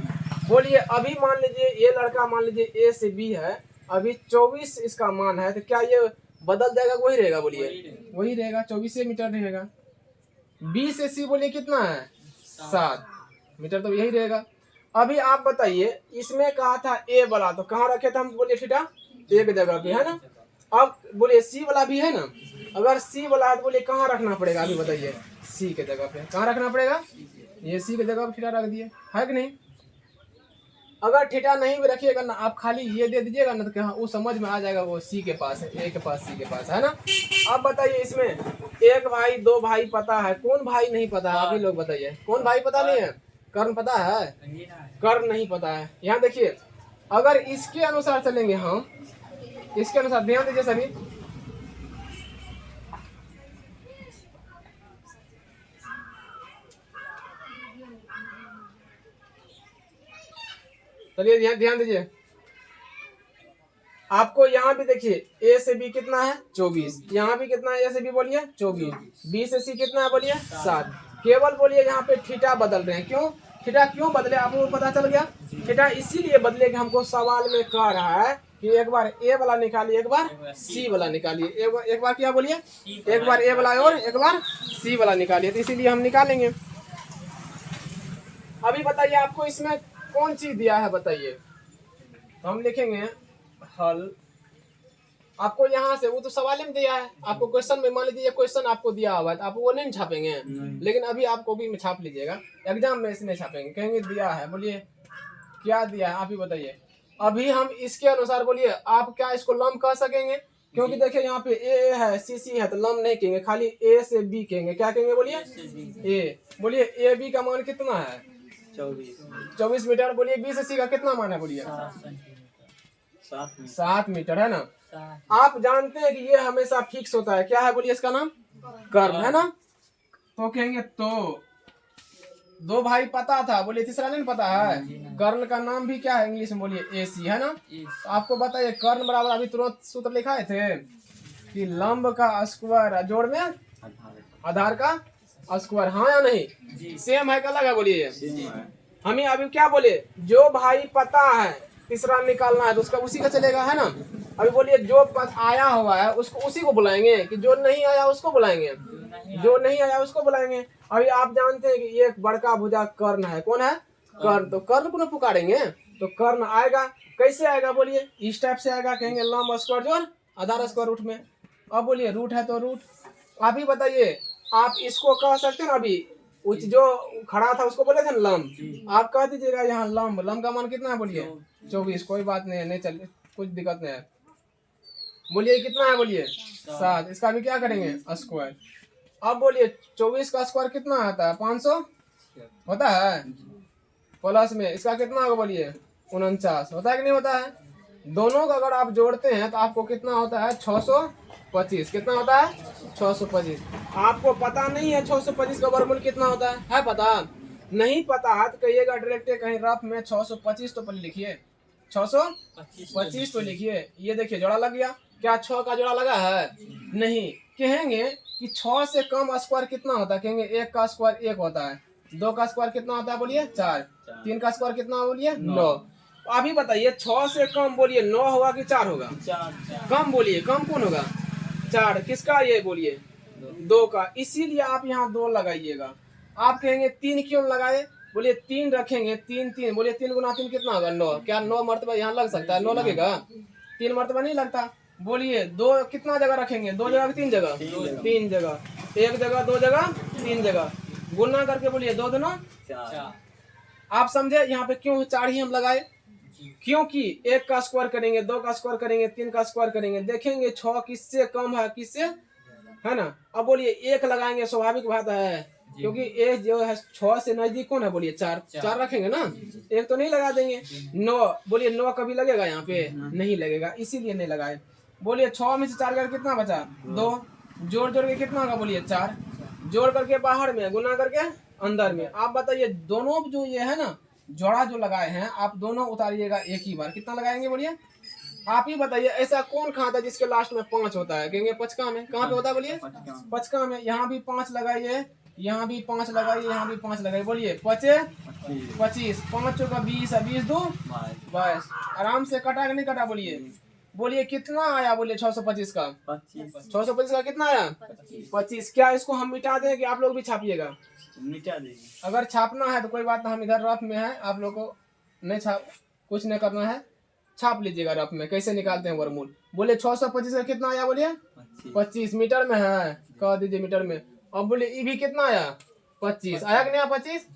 बोलिए अभी मान लीजिए ये लड़का मान लीजिए A से B है, अभी 24 इसका मान है, तो क्या ये बदल जाएगा? वही रहेगा बोलिए? वही रहेगा, 24 मीटर रहेगा। B से C बोलिए कितना है? 7 मीटर, तो यही रहेगा। अभी आप बताइए, इसमें कहा था A वाला, तो कहाँ रखे थे हम बोलिए थीटा? एक जगह पे है ना। अब बोलिए C वाला भी है ना, अगर C वाला है तो बोलिए कहाँ रखना पड़ेगा? अभी बताइए, C के जगह पे कहाँ रखना पड़ेगा? ये C के जगह पे थीटा रख दिए, है कि नहीं? अगर थीटा नहीं भी रखिएगा ना, आप खाली ये दे दीजिएगा ना, तो क्या वो समझ में आ जाएगा, वो C के पास है, A के पास, C के पास है ना। अब बताइए इसमें 1 भाई 2 भाई पता है, कौन भाई नहीं पता है? अभी लोग बताइए, कौन भाई पता नहीं है? कर्ण पता है? कर्ण नहीं पता है। यहाँ देखिए, अगर इसके अनुसार चलेंगे हम, इसके अनुसार ध्यान दीजिए सभी। चलिए ध्यान दीजिए, आपको यहाँ भी देखिए A से B कितना है? 24। यहाँ भी कितना है? A से B बोलिए 24। B से C कितना है बोलिए? 7। केवल बोलिए यहाँ पे थीटा बदल रहे हैं। क्यों थीटा क्यों बदले? आपको पता चल गया? थीटा इसीलिए बदले कि हमको सवाल में कह रहा है कि एक बार A वाला निकालिए, एक बार C वाला निकालिए। एक बार क्या बोलिए? एक बार A वाला और एक बार C वाला निकालिए, तो इसीलिए हम निकालेंगे। अभी बताइए आपको इसमें कौन चीज दिया है बताइए? हम लिखेंगे हल। आपको यहाँ से वो तो सवाल में दिया है, आपको क्वेश्चन में मान लीजिए क्वेश्चन आपको दिया हुआ है, तो आप वो नहीं छापेंगे, लेकिन अभी आप कॉपी में छाप लीजिएगा, एग्जाम में इसमें छापेंगे। कहेंगे दिया है, बोलिए क्या दिया है आप ही बताइए। अभी हम इसके अनुसार बोलिए, आप क्या इसको लंब कह सकेंगे? क्योंकि देखिए यहाँ पे A है CC है, तो लंब नहीं कहेंगे, खाली A से B कहेंगे। क्या कहेंगे बोलिए? A। बोलिए AB का मान कितना है? 24 मीटर। बोलिए B से C का कितना मान है बोलिए? 7 मीटर है ना। आप जानते हैं कि ये हमेशा फिक्स होता है। क्या है बोलिए? इसका नाम कर्ण है ना। तो कहेंगे तो 2 भाई पता था, बोलिए तीसरा नहीं पता है? कर्ण का नाम भी क्या है इंग्लिश में? बोलिए AC है ना। तो आपको बताइए कर्ण बराबर, अभी तुरंत सूत्र लिखाए थे कि लंब का स्क्वायर जोड़ में आधार का स्क्वायर। हाँ या नहीं? सेम है, अलग है? बोलिए हमें अभी क्या बोले? जो भाई पता है तीसरा निकालना है तो उसका उसी का चलेगा, है ना। अभी बोलिए जो आया हुआ है उसको उसी को बुलाएंगे कि जो नहीं आया उसको बुलाएंगे? जो नहीं आया उसको बुलाएंगे। अभी आप जानते हैं कि ये एक बड़का भुजा कर्ण है। कौन है? कर्ण। तो कर्ण को ना पुकारेंगे तो कर्ण आएगा। कैसे आएगा बोलिए? इस टाइप से आएगा, कहेंगे लंब स्क्वायर जोड़ आधार स्क्वायर रूट में। अब बोलिए रूट है तो रूट। अभी बताइए, आप इसको कह सकते हैं ना, अभी जो खड़ा था उसको बोले थे ना लंब, आप कह दीजिएगा यहाँ लंब। लंब का मान कितना है बोलिए? 24। कोई बात नहीं है, नहीं चल, कुछ दिक्कत नहीं है। बोलिए कितना है बोलिए? 7। इसका भी क्या करेंगे? स्क्वायर। अब बोलिए 24 का स्क्वायर कितना आता है? 500 होता है। प्लस में इसका कितना होगा बोलिए? 49 होता है कि नहीं होता है? दोनों का अगर आप जोड़ते हैं तो आपको कितना होता है? 625। कितना होता है? 625। आपको पता नहीं है 625 का वर्गमूल कितना होता है पता? नहीं पता है तो कहिएगा डायरेक्ट कहीं रफ में 625 तो पहले लिखिए, 625 तो लिखिए। ये देखिए जोड़ा लग गया। क्या 6 का जोड़ा लगा है? नहीं। कहेंगे कि 6 से कम स्क्वायर कितना होता है? कहेंगे 1 का स्क्वायर 1 होता है। 2 का स्क्वायर कितना होता है बोलिए? 4। 3 का स्क्वायर कितना बोलिए? 9। अभी बताइए 6 से कम बोलिए 9 होगा कि 4 होगा? कम बोलिए, कम कौन होगा? 4। किसका? ये बोलिए 2 का। इसीलिए आप यहाँ 2 लगाइएगा। आप कहेंगे 3 क्यों लगाए? बोलिए 3 रखेंगे, 3 3 बोलिए 3 गुना 3 कितना होगा? 9। क्या 9 मरतबा यहाँ लग सकता है? 9 लगेगा? 3 मरतबा नहीं लगता। बोलिए 2 कितना जगह रखेंगे? 2 जगह कि 3 जगह? 3 जगह। 1 जगह, 2 जगह, 3 जगह। गुना करके बोलिए 2 दूना 4। आप समझे यहाँ पे क्यों 4 ही हम लगाए? क्योंकि 1 का स्क्वायर करेंगे, 2 का स्क्वायर करेंगे, 3 का स्क्वायर करेंगे, देखेंगे 6 किससे कम है किससे, है ना। अब बोलिए 1 लगाएंगे, स्वाभाविक बात है क्योंकि 1 जो है 6 से नजदीक कौन है बोलिए? 4 रखेंगे ना, 1 तो नहीं लगा देंगे। 9 बोलिए 9 कभी लगेगा यहाँ पे? नहीं लगेगा, इसीलिए नहीं लगाए। बोलिए 6 में से 4 करके कितना बचा? 2। जोड़ जोड़ के कितना होगा बोलिए? 4। जोड़ करके बाहर में, गुना करके अंदर में। आप बताइए दोनों जो ये है ना जोड़ा जो लगाए हैं, आप दोनों उतारिएगा एक ही बार। कितना लगाएंगे बोलिए? आप ही बताइए ऐसा कौन खाता है जिसके लास्ट में 5 होता है? कहेंगे पचका में। कहाँ पे होता है बोलिए? पचका में। यहाँ भी 5 लगाइए, यहाँ भी 5 लगाइए, यहाँ भी 5 लगाइए। बोलिए 5 25, 5 चौका 20, 20 2 22। आराम से कटा कि नहीं कटा बोलिए? बोलिए कितना आया बोलिए? 625 का 625 का कितना आया? 25। क्या इसको हम मिटा दें कि आप लोग भी छापिएगा? मिटा देंगे। अगर छापना है तो कोई बात नहीं, हम इधर रफ में है, आप लोग को नहीं छाप कुछ नहीं करना है, छाप लीजिएगा रफ में। कैसे निकालते हैं वर्गमूल? बोले 625 का कितना आया बोलिए? 25। मीटर में है, कह दीजिए मीटर में। अब बोलिए ई भी कितना आया? 25। आया कि नहीं आया? 25।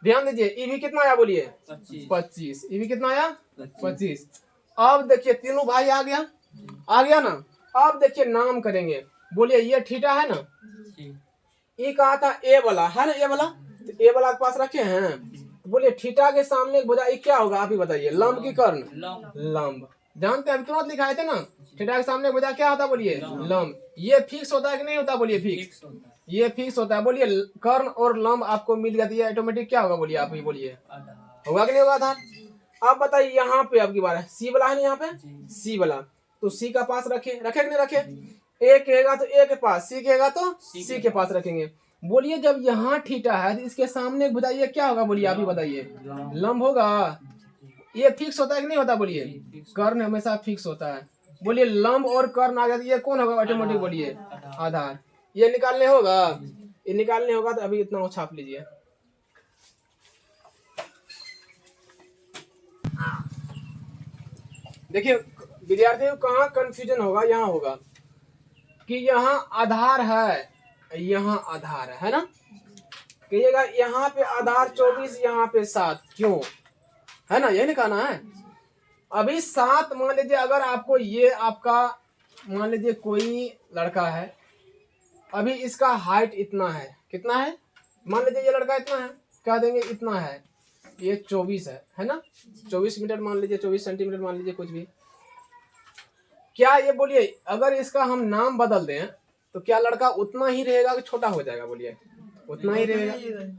ध्यान दीजिए ई भी कितना आया बोलिए? 25। ई भी कितना आया? 25। अब देखिए तीनों भाई आ गया ना। अब देखिए नाम करेंगे। बोलिए ये थीटा है ना, ये कहा था ए वाला है ना, ए वाला तो ए वाला के पास रखे हैं। तो बोलिए थीटा के सामने एक भुजा ये क्या होगा? आप ही बताइए। लंब की कर्ण? लंब। जानते हैं, तुरंत लिखाए थे ना। थीटा के सामने भुजा क्या होता बोलिए? लंब। ये फिक्स होता है कि नहीं होता बोलिए? फिक्स। ये फिक्स होता है। बोलिए कर्ण और लंब आपको मिल गया तो ये ऑटोमेटिक क्या होगा बोलिए? आप ही बोलिए। होगा कि नहीं होगा था? अब बताइए यहाँ पे अब की बार है सी वाला है ना, यहाँ पे सी वाला, तो सी का पास रखे कि नहीं रखे? ए कहेगा तो ए के पास, सी कहेगा तो सी के पास रखेंगे। बोलिए जब यहाँ थीटा है तो इसके सामने भुजा ये क्या होगा बोलिए? आप ही बताइए। लंब होगा। ये फिक्स होता है कि नहीं होता बोलिए? कर्ण हमेशा फिक्स होता है। बोलिए लंब और कर्ण आ गया तो ये कौन होगा ऑटोमेटिक बोलिए? आधार। ये निकालने होगा, ये निकालने होगा तो अभी इतना छाप लीजिए। देखिए विद्यार्थियों कहाँ कंफ्यूजन होगा? यहाँ होगा कि यहाँ आधार है, यहाँ आधार है ना। कहिएगा यहाँ पे आधार 24, यहाँ पे 7 क्यों है ना, यही कहना है। अभी 7 मान लीजिए अगर आपको ये आपका मान लीजिए कोई लड़का है, अभी इसका हाइट इतना है, कितना है? मान लीजिए ये लड़का इतना है, कह देंगे इतना है, ये 24 है ना, 24 मीटर मान लीजिए, 24 सेंटीमीटर मान लीजिए, कुछ भी। क्या ये बोलिए अगर इसका हम नाम बदल दें तो क्या लड़का उतना ही रहेगा कि छोटा हो जाएगा बोलिए? उतना ही रहेगा,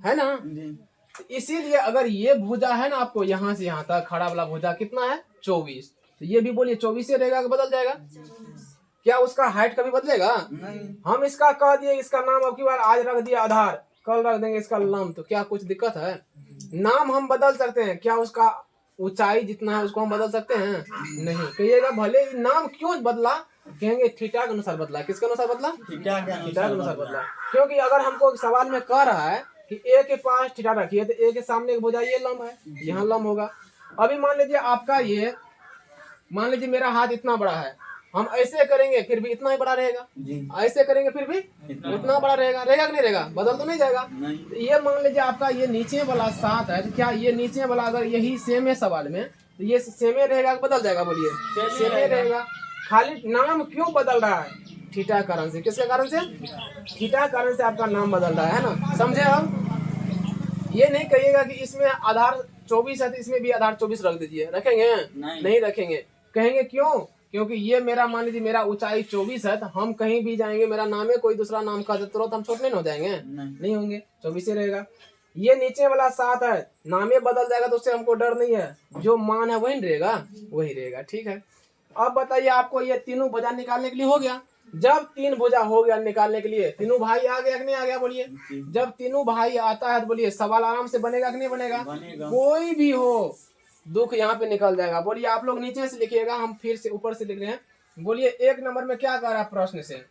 है ना। इसीलिए अगर ये भुजा है ना आपको यहाँ से यहाँ तक खड़ा वाला भुजा कितना है? 24, तो ये भी बोलिए 24 ही रहेगा कि बदल जाएगा? क्या उसका हाइट कभी बदलेगा? हम इसका कह दिए, इसका नाम अब की बार आज रख दिया आधार, कल रख देंगे इसका लंब, तो क्या कुछ दिक्कत है? नाम हम बदल सकते हैं, क्या उसका ऊंचाई जितना है उसको हम बदल सकते हैं? नहीं। कहिएगा भले नाम क्यों बदला, कहेंगे थीटा के अनुसार बदला। किसके अनुसार बदला? थीटा के अनुसार बदला। क्योंकि अगर हमको सवाल में कह रहा है कि ए के पास थीटा रखिए तो ए के सामने एक भुजा ये लंब है, यहाँ लंब होगा। अभी मान लीजिए आपका ये, मान लीजिए मेरा हाथ इतना बड़ा है, हम ऐसे करेंगे फिर भी इतना ही बड़ा रहेगा, ऐसे करेंगे फिर भी उतना बड़ा रहेगा, रहेगा कि नहीं रहेगा? बदल तो नहीं जाएगा। ये मान लीजिए आपका ये नीचे वाला 7 है, तो क्या ये नीचे वाला अगर यही सेम है सवाल में तो ये सेमे रहेगा, बदल जाएगा बोलिए? सेमे रहेगा। खाली नाम क्यों बदल रहा है? थीटा कारण से। किसके कारण से? थीटा कारण से आपका नाम बदल रहा है ना, समझे हम? ये नहीं कहिएगा कि इसमें आधार 24 है तो इसमें भी आधार 24 रख दीजिए, रखेंगे? नहीं रखेंगे। कहेंगे क्यों? क्योंकि ये मेरा, मान लीजिए मेरा ऊंचाई 24 है, तो हम कहीं भी जाएंगे, मेरा नाम है, कोई दूसरा नाम का तुरंत हम छोटे नहीं हो जाएंगे? नहीं होंगे, 24 ही रहेगा। ये नीचे वाला 7 है, नामे बदल जाएगा तो उससे हमको डर नहीं है, जो मान है वही रहेगा, वही रहेगा। ठीक है, अब बताइए आपको ये तीनों भुजा निकालने के लिए हो गया। जब 3 भुजा हो गया निकालने के लिए, तीनों भाई आ गया कि नहीं आ गया? बोलिए। जब तीनों भाई आता है तो बोलिए सवाल आराम से बनेगा कि नहीं बनेगा? कोई भी हो दुख यहाँ पे निकल जाएगा। बोलिए आप लोग नीचे से लिखिएगा, हम फिर से ऊपर से लिख रहे हैं। बोलिए 1 नंबर में क्या कह रहा है प्रश्न से?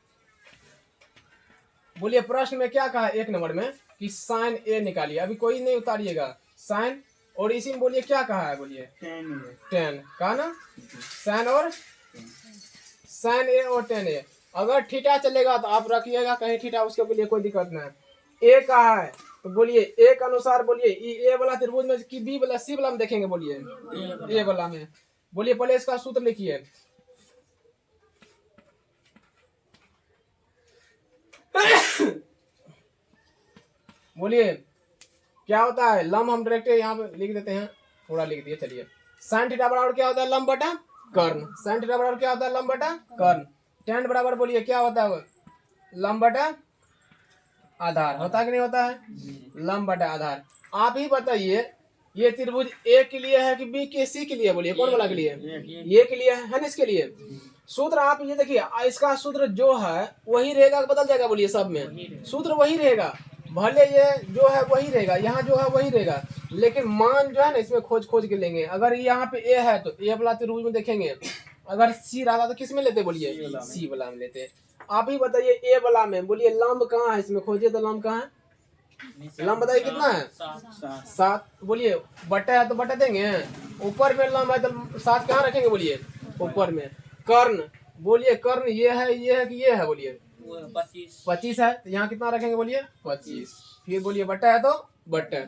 बोलिए प्रश्न में क्या कहा 1 नंबर में कि साइन ए निकालिए। अभी कोई नहीं उतारिएगा साइन। और इसी में बोलिए क्या कहा है? बोलिए 10 कहा ना, साइन और साइन ए और 10 ए। अगर थीटा चलेगा तो आप रखिएगा कहीं थीटा, उसके लिए कोई दिक्कत नहीं। ए कहा है तो बोलिए ए के अनुसार बोलिए ए वाला त्रिभुज में कि बी वाला सी वाला में देखेंगे? बोलिए ए वाला में। बोलिए पहले इसका सूत्र लिखिए। बोलिए क्या होता है? लंब हम डायरेक्ट यहाँ पे लिख देते हैं, थोड़ा लिख दिए। चलिए साइन थीटा बराबर क्या होता है? लंब बटा कर्ण। साइन थीटा बराबर क्या होता है? लंब बटा कर्ण। tan बराबर बोलिए क्या होता है? लंब बटा आधार। होता है कि नहीं होता है? लंब बटा आधार। आप ही बताइए ये त्रिभुज ए के लिए है कि बी के सी के लिए? बोलिए कौन वाला के लिए? ये के लिए है ना, इसके लिए। सूत्र आप ये देखिए, इसका सूत्र जो है वही रहेगा, बदल जाएगा? बोलिए सब में सूत्र वही रहेगा, भले ये जो है वही रहेगा, यहाँ जो है वही रहेगा, लेकिन मान जो है ना इसमें खोज के लेंगे। अगर यहाँ पे ए है तो ए वाला त्रिभुज में देखेंगे, अगर सी रहा तो किस में लेते? बोलिए सी वाला में लेते। आप ही बताइए ए वाला में बोलिए लंब कहाँ है? इसमें खोजिए तो लंब कहाँ है? लंब बताइए कितना है? 7। बोलिए बटा है तो बटा देंगे, ऊपर में लंब है तो 7 कहाँ रखेंगे? बोलिए ऊपर में। कर्ण, बोलिए कर्ण ये है कि ये है? बोलिए 25 है तो यहाँ कितना रखेंगे? बोलिए 25। फिर बोलिए बटा है तो बटा।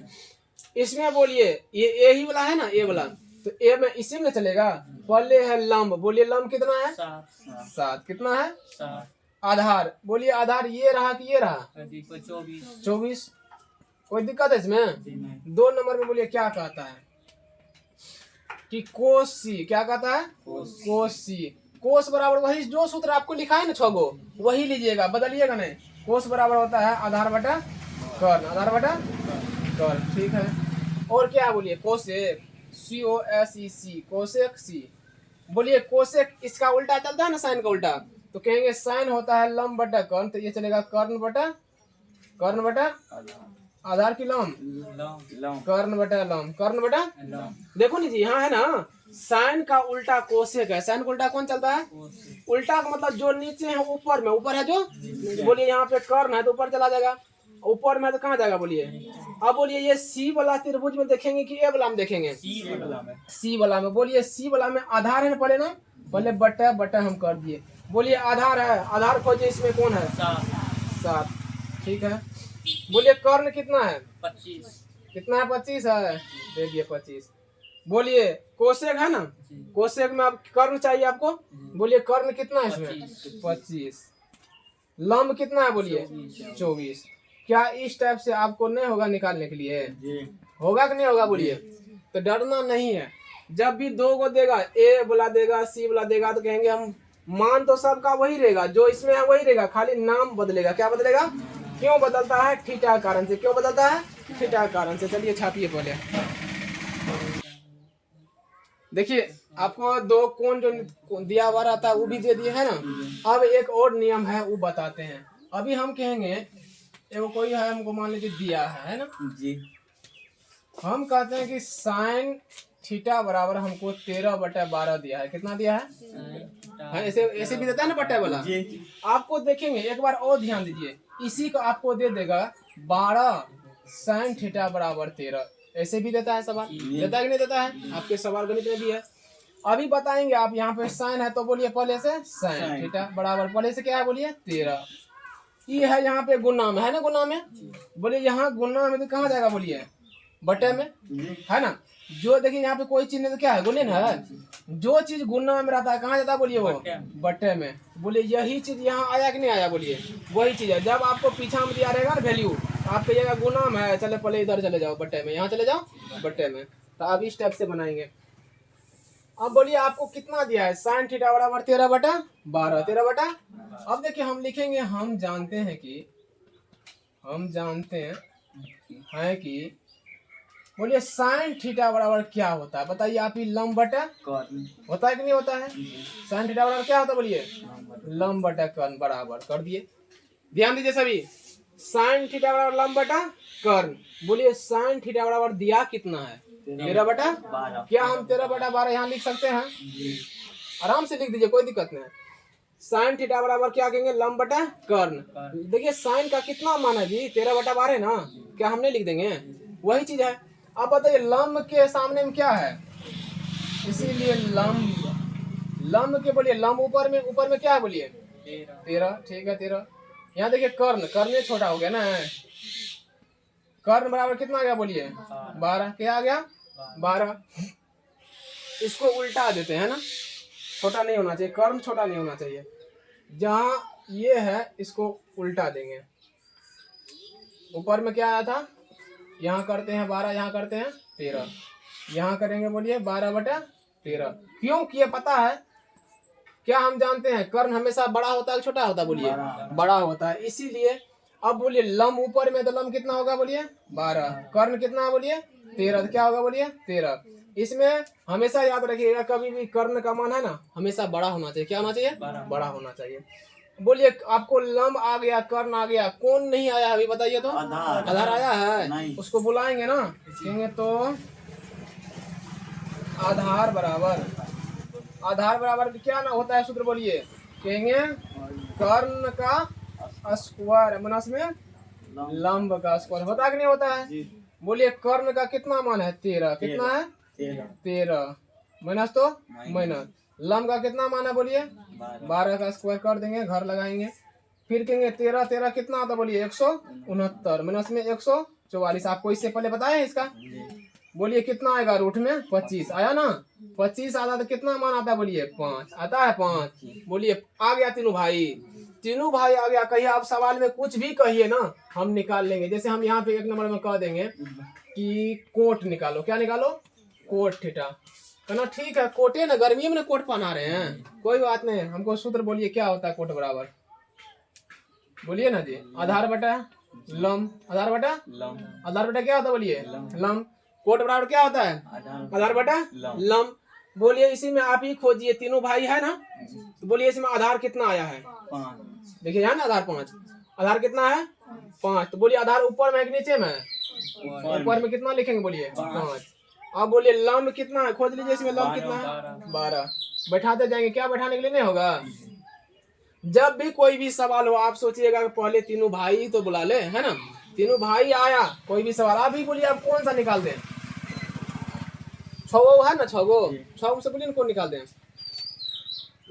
इसमें बोलिए ये ए ही वाला है ना, ए वाला, तो ए में इसी में चलेगा। पहले है लंब, बोलिए लंब कितना है? 7। कितना है? 7। आधार, बोलिए आधार ये रहा कि ये रहा? 24। कोई दिक्कत है इसमें? 2 नंबर में बोलिए क्या कहता है कि कोस सी। क्या कहता है? कोस सी। कोस बराबर वही जो सूत्र आपको लिखा है ना 6 गो, वही लीजिएगा, बदलिएगा नहीं। कोस बराबर होता है आधार बटा कर्ण। आधार बटा कर्ण, ठीक है। और क्या बोलिए? कोसेक, COSEC, कोसेक सी। बोलिए कोसेक इसका उल्टा चलता है ना, साइन का उल्टा, तो कहेंगे साइन होता है लंब बटा कर्ण, तो ये चलेगा कर्ण बटा आधार की लंब, कर्ण बटा लंब, कर्ण बटा। देखो नी जी यहाँ है ना, साइन का उल्टा कोसेक है। साइन का उल्टा कौन चलता है? उल्टा का मतलब जो नीचे है ऊपर में, ऊपर है जो, बोलिए यहाँ पे कर्ण है तो ऊपर चला जाएगा, ऊपर में तो कहाँ जाएगा? बोलिए। अब बोलिए ये सी वाला त्रिभुज में देखेंगे कि ए वाला में देखेंगे? सी वाला में। बोलिए सी वाला में आधार है ना, पहले ना, पहले बटा हम कर दिए। बोलिए आधार है, आधार खोजिए, इसमें कौन है? 7। ठीक है। बोलिए कर्ण कितना है? 25। कितना है? 25 है, दे दिए 25। बोलिए कोसेक है ना, कोसेक में अब कर्ण चाहिए आपको, बोलिए कर्ण कितना है इसमें? 25। लंब कितना है? बोलिए 24। क्या इस टाइप से आपको नहीं होगा निकालने के लिए? होगा कि नहीं होगा? बोलिए। तो डरना नहीं है, जब भी 2 को देगा, ए बोला देगा, सी बोला देगा, तो कहेंगे हम मान तो सबका वही रहेगा, जो इसमें है वही रहेगा, खाली नाम बदलेगा। क्या बदलेगा? क्यों बदलता है? थीटा कारण से। क्यों बदलता है? थीटा कारण से। चलिए छापिए पहले। देखिए आपको 2 कोण जो दिया हुआ रहता है वो भी दे दिए है ना। अब एक और नियम है वो बताते हैं। अभी हम कहेंगे एगो कोई है, हमको मान लीजिए दिया है ना जी, हम कहते हैं कि साइन थीटा बराबर हमको 13/12 दिया है। कितना दिया है? ऐसे भी देता है ना बट्टा वाला। आपको देखेंगे एक बार और ध्यान दीजिए, इसी को आपको दे देगा 12 साइन थीटा बराबर 13। ऐसे भी देता है सवाल, देता है कि नहीं देता है? आपके सवाल गणित में भी है। अभी बताएंगे आप, यहाँ पे साइन है तो बोलिए पहले से साइन थीटा बराबर पहले से क्या है? बोलिए 13। ये है यहाँ पे गुना में, है ना, गुना में। बोलिए यहाँ गुना में तो कहाँ जाएगा? बोलिए बटे में, है ना। जो देखिए यहाँ पे कोई चीज नहीं तो क्या है, गुणन है। जो चीज गुणा में रहता है कहाँ जाता है बोलिए, वो बट्टे में। बोलिए यही चीज यहाँ आया कि नहीं आया, बोलिए वही चीज है। जब आपको पीछा में दिया रहेगा ना वैल्यू, आप कहिएगा गुणा में है, चले पहले इधर चले जाओ बट्टे में, यहाँ चले जाओ बट्टे में। तो आप इस टाइप से बनाएंगे। अब बोलिए आपको कितना दिया है, साइन थीटा बराबर 13/12, 13/। अब देखिए हम लिखेंगे, हम जानते हैं कि बोलिए साइन थीटा बराबर क्या होता है, बताइए आप ही, लंब बटा होता है कि नहीं होता है। साइन थीटा बराबर क्या होता है, बोलिए लंब बटा कर्ण बराबर कर दिए। ध्यान दीजिए सभी, साइन थीटा बराबर लंब बटा कर्ण। बोलिए साइन थीटा बराबर दिया कितना है, 13/12। क्या हम 13/12 यहाँ लिख सकते हैं, आराम से लिख दीजिए, कोई दिक्कत नहीं है। साइन थीटा बराबर क्या कहेंगे, लंब बटा कर्ण। देखिए साइन का कितना मान है जी, 13/12 ना, क्या हमने लिख देंगे, वही चीज है। अब बताइए लंब के सामने में क्या है, इसीलिए लंब के बोलिए लंब ऊपर में क्या है, बोलिए 13, ठीक है 13। यहाँ देखिए कर्ण छोटा हो गया ना, कर्ण बराबर कितना आ गया, बोलिए 12। क्या आ गया, 12। इसको उल्टा देते हैं ना, छोटा नहीं होना चाहिए, कर्ण छोटा नहीं होना चाहिए। जहाँ ये है इसको उल्टा देंगे, ऊपर में क्या आया था, यहाँ करते हैं 12, यहाँ करते हैं 13, यहाँ करेंगे बोलिए 12/13। क्यों किए पता है, क्या हम जानते हैं कर्ण हमेशा बड़ा होता है छोटा होता है, बोलिए बड़ा होता है, इसीलिए। अब बोलिए लंब ऊपर में, तो लंब कितना होगा, बोलिए 12, कर्ण कितना है, बोलिए 13, तो क्या होगा, बोलिए 13। इसमें हमेशा याद रखिएगा, कभी भी कर्ण का मान है ना हमेशा बड़ा होना चाहिए, क्या होना चाहिए, बड़ा होना चाहिए। बोलिए आपको लंब आ गया, कर्ण आ गया, कौन नहीं आया अभी बताइए तो, आधार आया है, उसको बुलाएंगे ना, कहेंगे तो आधार बराबर क्या ना होता है सूत्र, बोलिए कहेंगे कर्ण का स्क्वायर माइनस में लंब का स्क्वायर, होता है कि नहीं होता है। बोलिए कर्ण का कितना मान है, 13, कितना है 13, माइनस तो माइनस, लंब का कितना मान है, बोलिए 12 का स्क्वायर कर देंगे, घर लगाएंगे, फिर कहेंगे 13 कितना आता, बोलिए 169, माइनस में 144। आपको इससे पहले बताया इसका, बोलिए कितना आएगा, रूट में 25 आया ना, 25 आता तो कितना मान आता है, बोलिए 5 आता है, 5। बोलिए आ गया तीनों भाई आ गया। कहिए आप सवाल में कुछ भी कहिए ना, हम निकाल लेंगे। जैसे हम यहाँ पे 1 नंबर में कह देंगे कि कोट निकालो, क्या निकालो, कोट थीटा, कहना ठीक है, कोटे ना, गर्मी में कोट पहना रहे हैं, कोई बात नहीं, हमको सूत्र बोलिए क्या होता है कोट बराबर, बोलिए ना जी, आधार बटा लंब, आधार बटा क्या होता है, बोलिए लंब। कोट बराबर क्या होता है, आधार बटा लंब। बोलिए इसी में आप ही खोजिए, तीनों भाई है ना, तो बोलिए इसमें आधार कितना आया है, 5। देखिए यहाँ ना आधार 5, आधार कितना है 5, तो बोलिए आधार ऊपर में है कि नीचे में, ऊपर में कितना लिखेंगे, बोलिए 5। अब बोलिए लंब कितना है, खोज लीजिए, इसमें लंब कितना है 12। बैठाते जाएंगे, क्या बैठाने के लिए नहीं होगा। जब भी कोई भी सवाल हो आप सोचिएगा पहले तीनों भाई तो बुला ले, है ना, तीनों भाई आया, कोई भी सवाल आप ही बोलिए, आप कौन सा निकाल दें, 6 है ना, 6 से बोलिए कौन निकाल दें,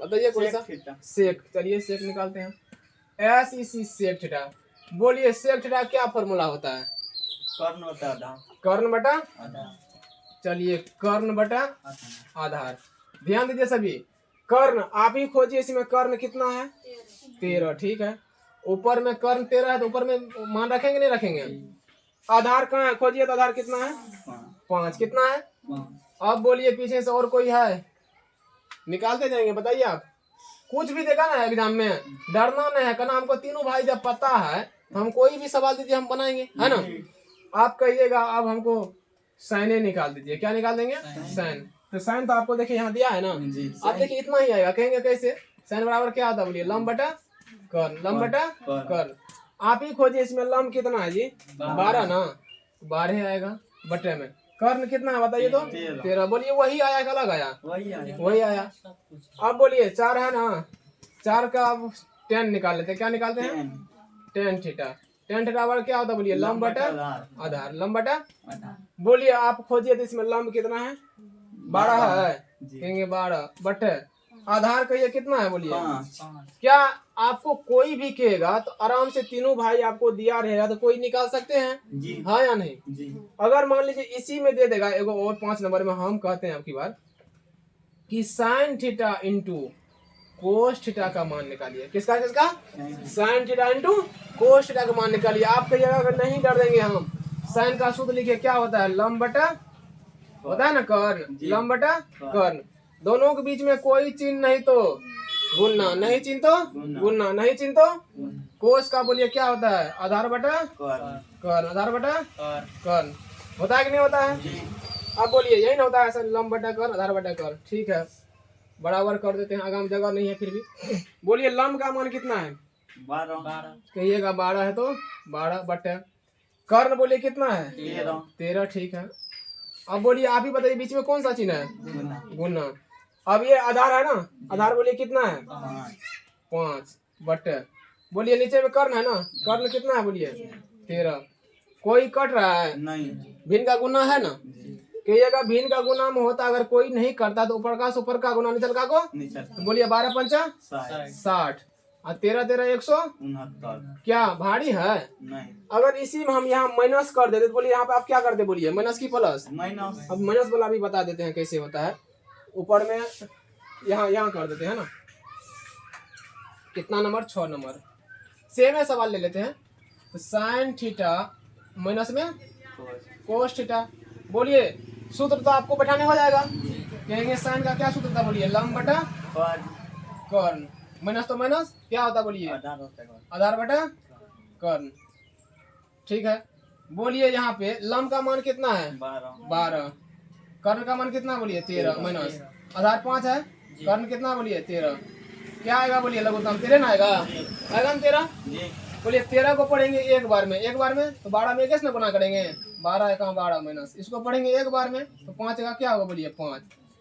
बताइए कौन सा, सेक, चलिए सेक निकालते हैं, SEC सेक थीटा। बोलिए सेक थीटा क्या फॉर्मूला होता है, कर्ण बटा, चलिए कर्ण बटा आधार। ध्यान दीजिए सभी, कर्ण आप ही खोजिए, इसमें कर्ण कितना है 13, ठीक है, ऊपर में कर्ण 13 है तो ऊपर में मान रखेंगे नहीं रखेंगे, आधार कहाँ है खोजिए, तो आधार कितना है 5, कितना है। अब बोलिए पीछे से और कोई है, निकालते जाएंगे, बताइए आप, कुछ भी देगा ना एग्जाम में, डरना नहीं है, कहना हमको तीनों भाई जब पता है तो हम कोई भी सवाल दीजिए हम बनाएंगे, है ना। आप कहिएगा अब हमको साइने निकाल दीजिए, क्या निकाल देंगे, साइन। तो साइन तो आपको देखिए यहाँ दिया है ना, आप देखिए इतना ही आएगा, कहेंगे कैसे, साइन बराबर क्या आता है, बोलिए लंब बटा कर्ण, लंब बटा कर्ण। आप ही खोजिए इसमें लंब कितना है जी 12 ना, 12 आएगा, बटे में कर्ण कितना है बताइए तो 13, बोलिए वही आया कि अलग आया, वही आया। अब बोलिए 4 है ना, 4 का अब 10 निकाल लेते हैं, क्या निकालते हैं, tan थीटा, tan थीटा बराबर क्या होता है, बोलिए लंब बटा आधार, लंब बटा। बोलिए आप खोजिए तो इसमें लंब कितना है 12 है, कहेंगे 12 बटे आधार कहिए कितना है, बोलिए क्या आपको कोई भी कहेगा तो आराम से तीनों भाई आपको दिया रहेगा तो कोई निकाल सकते हैं जी हाँ या नहीं। जी अगर मान लीजिए इसी में दे देगा एगो और 5 नंबर में हम कहते हैं आपकी बार कि sine theta into cos theta का मान निकालिए। किसका किसका? Sine theta into cos theta का मान निकालिए। आप कहिएगा अगर नहीं कर देंगे हम साइन का सूत्र लिखिए क्या होता है लंब बटा होता है ना कर्ण, लंब बटा कर्ण। दोनों के बीच में कोई चिन्ह नहीं तो गुणना, नहीं चिन्ह तो गुणना, नहीं चिन्ह तो कोस का बोलिए क्या होता है आधार बटा कर्ण, आधार बटा कर्ण। होता है कि नहीं होता है? अब बोलिए यही ना होता है ऐसा लंब बटा कर्ण आधार बटा कर्ण। ठीक है बराबर कर देते हैं, आगाम जगह नहीं है फिर भी। बोलिए लंब का मान कितना है? 12 कहिएगा 12 है तो 12 बटे कर्ण बोलिए कितना है? 13। ठीक है अब बोलिए आप ही बताइए बीच में कौन सा चिन्ह है? गुना। अब ये आधार है ना, आधार बोलिए कितना है? 5 बटे बोलिए नीचे में कर्ण है ना, कर्ण कितना है बोलिए? 13। कोई कट रहा है? नहीं भिन्न का गुना है ना, कहिएगा भिन्न का गुना में होता अगर कोई नहीं करता तो ऊपर का से ऊपर का गुना निचल का को तो बोलिए 12 पंचा 60 और 13 13 169 क्या भारी है? नहीं अगर इसी में हम यहाँ माइनस कर देते तो बोलिए यहाँ पे आप क्या करते बोलिए माइनस की प्लस? माइनस। अब माइनस वाला भी बता देते हैं कैसे होता है। ऊपर में यहाँ कर देते हैं ना, कितना नंबर? 6 नंबर। सेम है सवाल ले लेते हैं तो साइन थीटा माइनस में कोस थीटा। बोलिए सूत्र तो आपको बैठाने हो जाएगा। कहेंगे साइन का क्या सूत्र था बोलिए? लंब बटा कर्ण, माइनस तो माइनस क्या होता बोलिए? आधार बटा कर्ण। ठीक है बोलिए यहाँ पे लंब का मान कितना है? 12। कर्ण का मान कितना बोलिए? 13 माइनस आधार 5 है, कर्ण कितना बोलिए? 13। क्या आएगा बोलिए? लघुत्तम 13 ना आएगा? आएगा ना 13? बोलिए 13 को पढ़ेंगे एक बार में, एक बार में तो 12 में किसने गुना करेंगे? 12 का 12 माइनस इसको पढ़ेंगे एक बार में तो 5 का क्या होगा बोलिए? 5।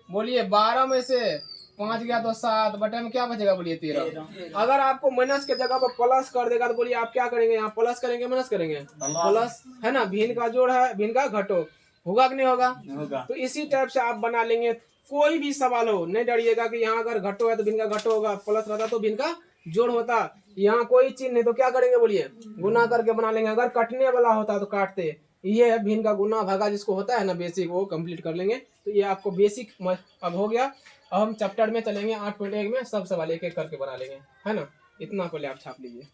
बोलिए 12 में से 5 गया तो 7 बटे में क्या बचेगा बोलिए? 13। अगर आपको माइनस के जगह पर प्लस कर देगा तो बोलिए आप क्या करेंगे? यहाँ प्लस करेंगे माइनस करेंगे? प्लस है ना, भिन्न का जोड़ है भिन्न का घटो, होगा कि नहीं होगा? तो इसी टाइप से आप बना लेंगे। कोई भी सवाल हो नहीं डरिएगा कि यहाँ अगर घटो है तो भिन्न का घटो होगा, प्लस रहता तो भिन्न का जोड़ होता। यहाँ कोई चिन्ह नहीं तो क्या करेंगे बोलिए? गुना करके बना लेंगे। अगर कटने वाला होता तो काटते। ये है भिन्न का गुना भागा जिसको होता है ना बेसिक, वो कंप्लीट कर लेंगे। तो ये आपको बेसिक अब हो गया। अब हम चैप्टर में चलेंगे 8.1 में सब सवाल एक एक करके बना लेंगे, है ना। इतना पहले आप छाप लीजिए।